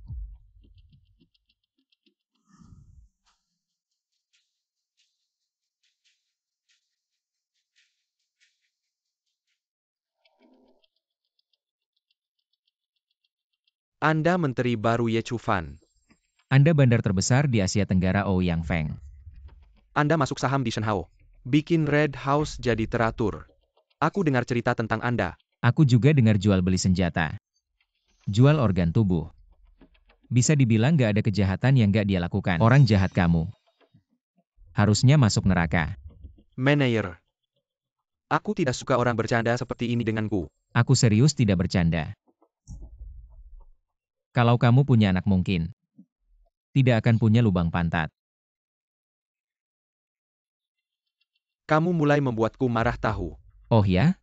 Anda menteri baru Ye Chufan. Anda bandar terbesar di Asia Tenggara, Ouyang Feng. Anda masuk saham di Shenhao. Bikin Red House jadi teratur. Aku dengar cerita tentang Anda. Aku juga dengar jual beli senjata. Jual organ tubuh. Bisa dibilang gak ada kejahatan yang gak dia lakukan. Orang jahat kamu. Harusnya masuk neraka. Manager. Aku tidak suka orang bercanda seperti ini denganku. Aku serius tidak bercanda. Kalau kamu punya anak mungkin tidak akan punya lubang pantat. Kamu mulai membuatku marah tahu. Oh ya?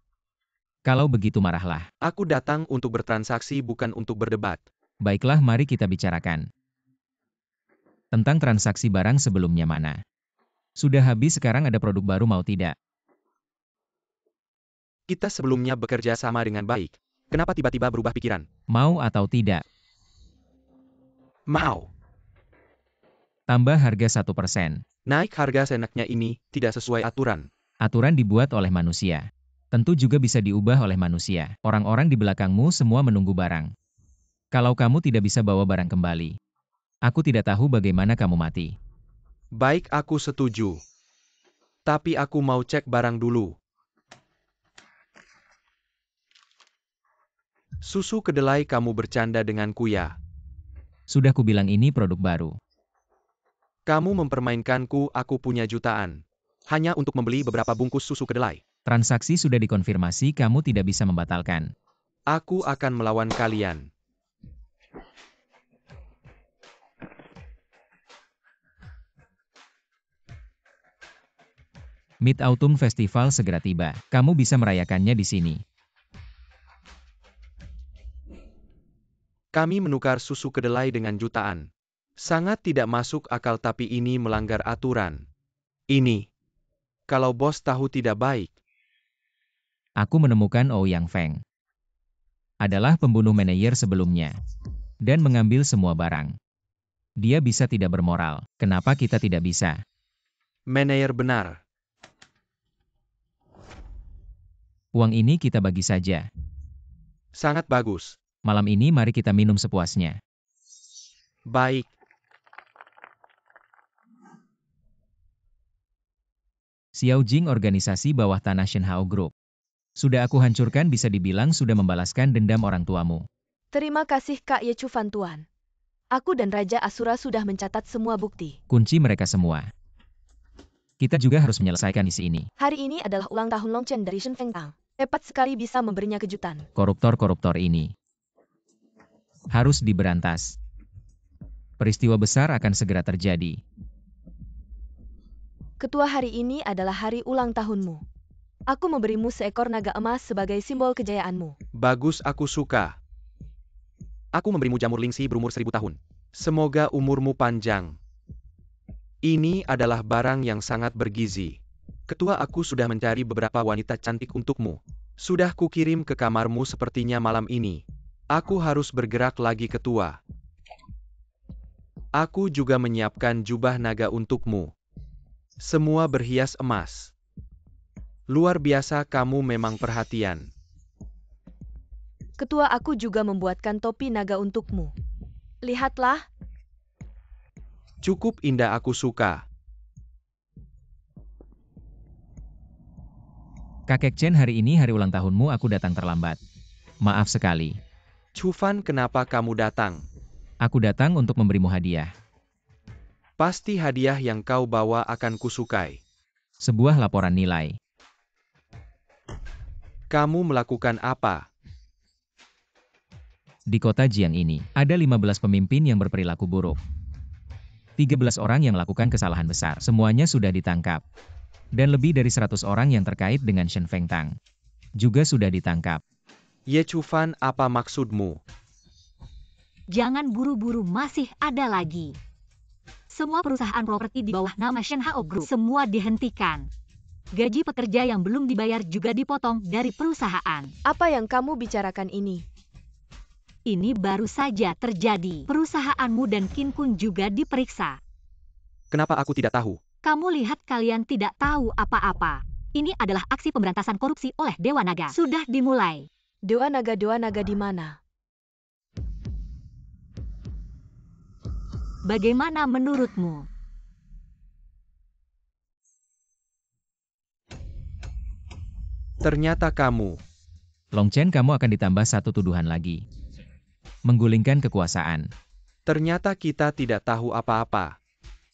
Kalau begitu marahlah. Aku datang untuk bertransaksi bukan untuk berdebat. Baiklah, mari kita bicarakan. Tentang transaksi barang sebelumnya mana? Sudah habis, sekarang ada produk baru, mau tidak? Kita sebelumnya bekerja sama dengan baik. Kenapa tiba-tiba berubah pikiran? Mau atau tidak? Mau. Tambah harga 1%. Naik harga seenaknya ini tidak sesuai aturan. Aturan dibuat oleh manusia. Tentu juga bisa diubah oleh manusia. Orang-orang di belakangmu semua menunggu barang. Kalau kamu tidak bisa bawa barang kembali, aku tidak tahu bagaimana kamu mati. Baik, aku setuju. Tapi aku mau cek barang dulu. Susu kedelai, kamu bercanda denganku ya? Sudah kubilang ini produk baru. Kamu mempermainkanku, aku punya jutaan. Hanya untuk membeli beberapa bungkus susu kedelai. Transaksi sudah dikonfirmasi, kamu tidak bisa membatalkan. Aku akan melawan kalian. Mid-Autumn Festival segera tiba. Kamu bisa merayakannya di sini. Kami menukar susu kedelai dengan jutaan. Sangat tidak masuk akal, tapi ini melanggar aturan. Ini. Kalau bos tahu tidak baik. Aku menemukan Ouyang Feng. Adalah pembunuh manajer sebelumnya. Dan mengambil semua barang. Dia bisa tidak bermoral. Kenapa kita tidak bisa? Manajer benar. Uang ini kita bagi saja. Sangat bagus. Malam ini mari kita minum sepuasnya. Baik. Xiao Jing, organisasi bawah tanah Shenhao Group. Sudah aku hancurkan, bisa dibilang sudah membalaskan dendam orang tuamu. Terima kasih Kak Ye Chufan Tuan. Aku dan Raja Asura sudah mencatat semua bukti. Kunci mereka semua. Kita juga harus menyelesaikan misi ini. Hari ini adalah ulang tahun Long Chen dari Shen Feng Tang. Tepat sekali bisa memberinya kejutan. Koruptor-koruptor ini harus diberantas. Peristiwa besar akan segera terjadi. Ketua, hari ini adalah hari ulang tahunmu. Aku memberimu seekor naga emas sebagai simbol kejayaanmu. Bagus, aku suka. Aku memberimu jamur lingsi berumur 1000 tahun. Semoga umurmu panjang. Ini adalah barang yang sangat bergizi. Ketua, aku sudah mencari beberapa wanita cantik untukmu. Sudah kukirim ke kamarmu sepertinya malam ini. Aku harus bergerak lagi, Ketua. Aku juga menyiapkan jubah naga untukmu. Semua berhias emas. Luar biasa, kamu memang perhatian. Ketua, aku juga membuatkan topi naga untukmu. Lihatlah. Cukup indah, aku suka. Kakek Chen, hari ini hari ulang tahunmu, aku datang terlambat. Maaf sekali. Chufan, kenapa kamu datang? Aku datang untuk memberimu hadiah. Pasti hadiah yang kau bawa akan kusukai. Sebuah laporan nilai. Kamu melakukan apa? Di kota Jiang ini, ada 15 pemimpin yang berperilaku buruk. 13 orang yang melakukan kesalahan besar. Semuanya sudah ditangkap. Dan lebih dari 100 orang yang terkait dengan Shen Feng Tang juga sudah ditangkap. Ye Chufan, apa maksudmu? Jangan buru-buru, masih ada lagi. Semua perusahaan properti di bawah nama Shenhao Group semua dihentikan. Gaji pekerja yang belum dibayar juga dipotong dari perusahaan. Apa yang kamu bicarakan ini? Ini baru saja terjadi. Perusahaanmu dan Qin Kun juga diperiksa. Kenapa aku tidak tahu? Kamu lihat, kalian tidak tahu apa-apa. Ini adalah aksi pemberantasan korupsi oleh Dewa Naga. Sudah dimulai. Dewa naga di mana? Bagaimana menurutmu? Ternyata kamu. Long Chen, kamu akan ditambah satu tuduhan lagi. menggulingkan kekuasaan. Ternyata kita tidak tahu apa-apa.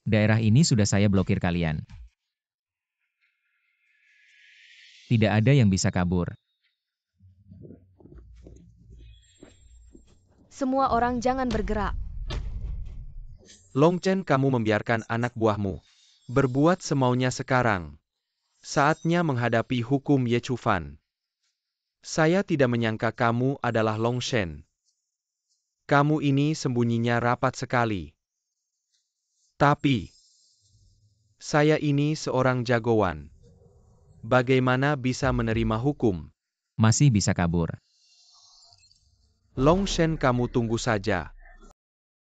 Daerah ini sudah saya blokir kalian. Tidak ada yang bisa kabur. Semua orang jangan bergerak. Long Chen, kamu membiarkan anak buahmu berbuat semaunya sekarang. Saatnya menghadapi hukum Ye Chufan. Saya tidak menyangka kamu adalah Long Shen. Kamu ini sembunyinya rapat sekali. Tapi, saya ini seorang jagoan. Bagaimana bisa menerima hukum? Masih bisa kabur. Long Shen, kamu tunggu saja.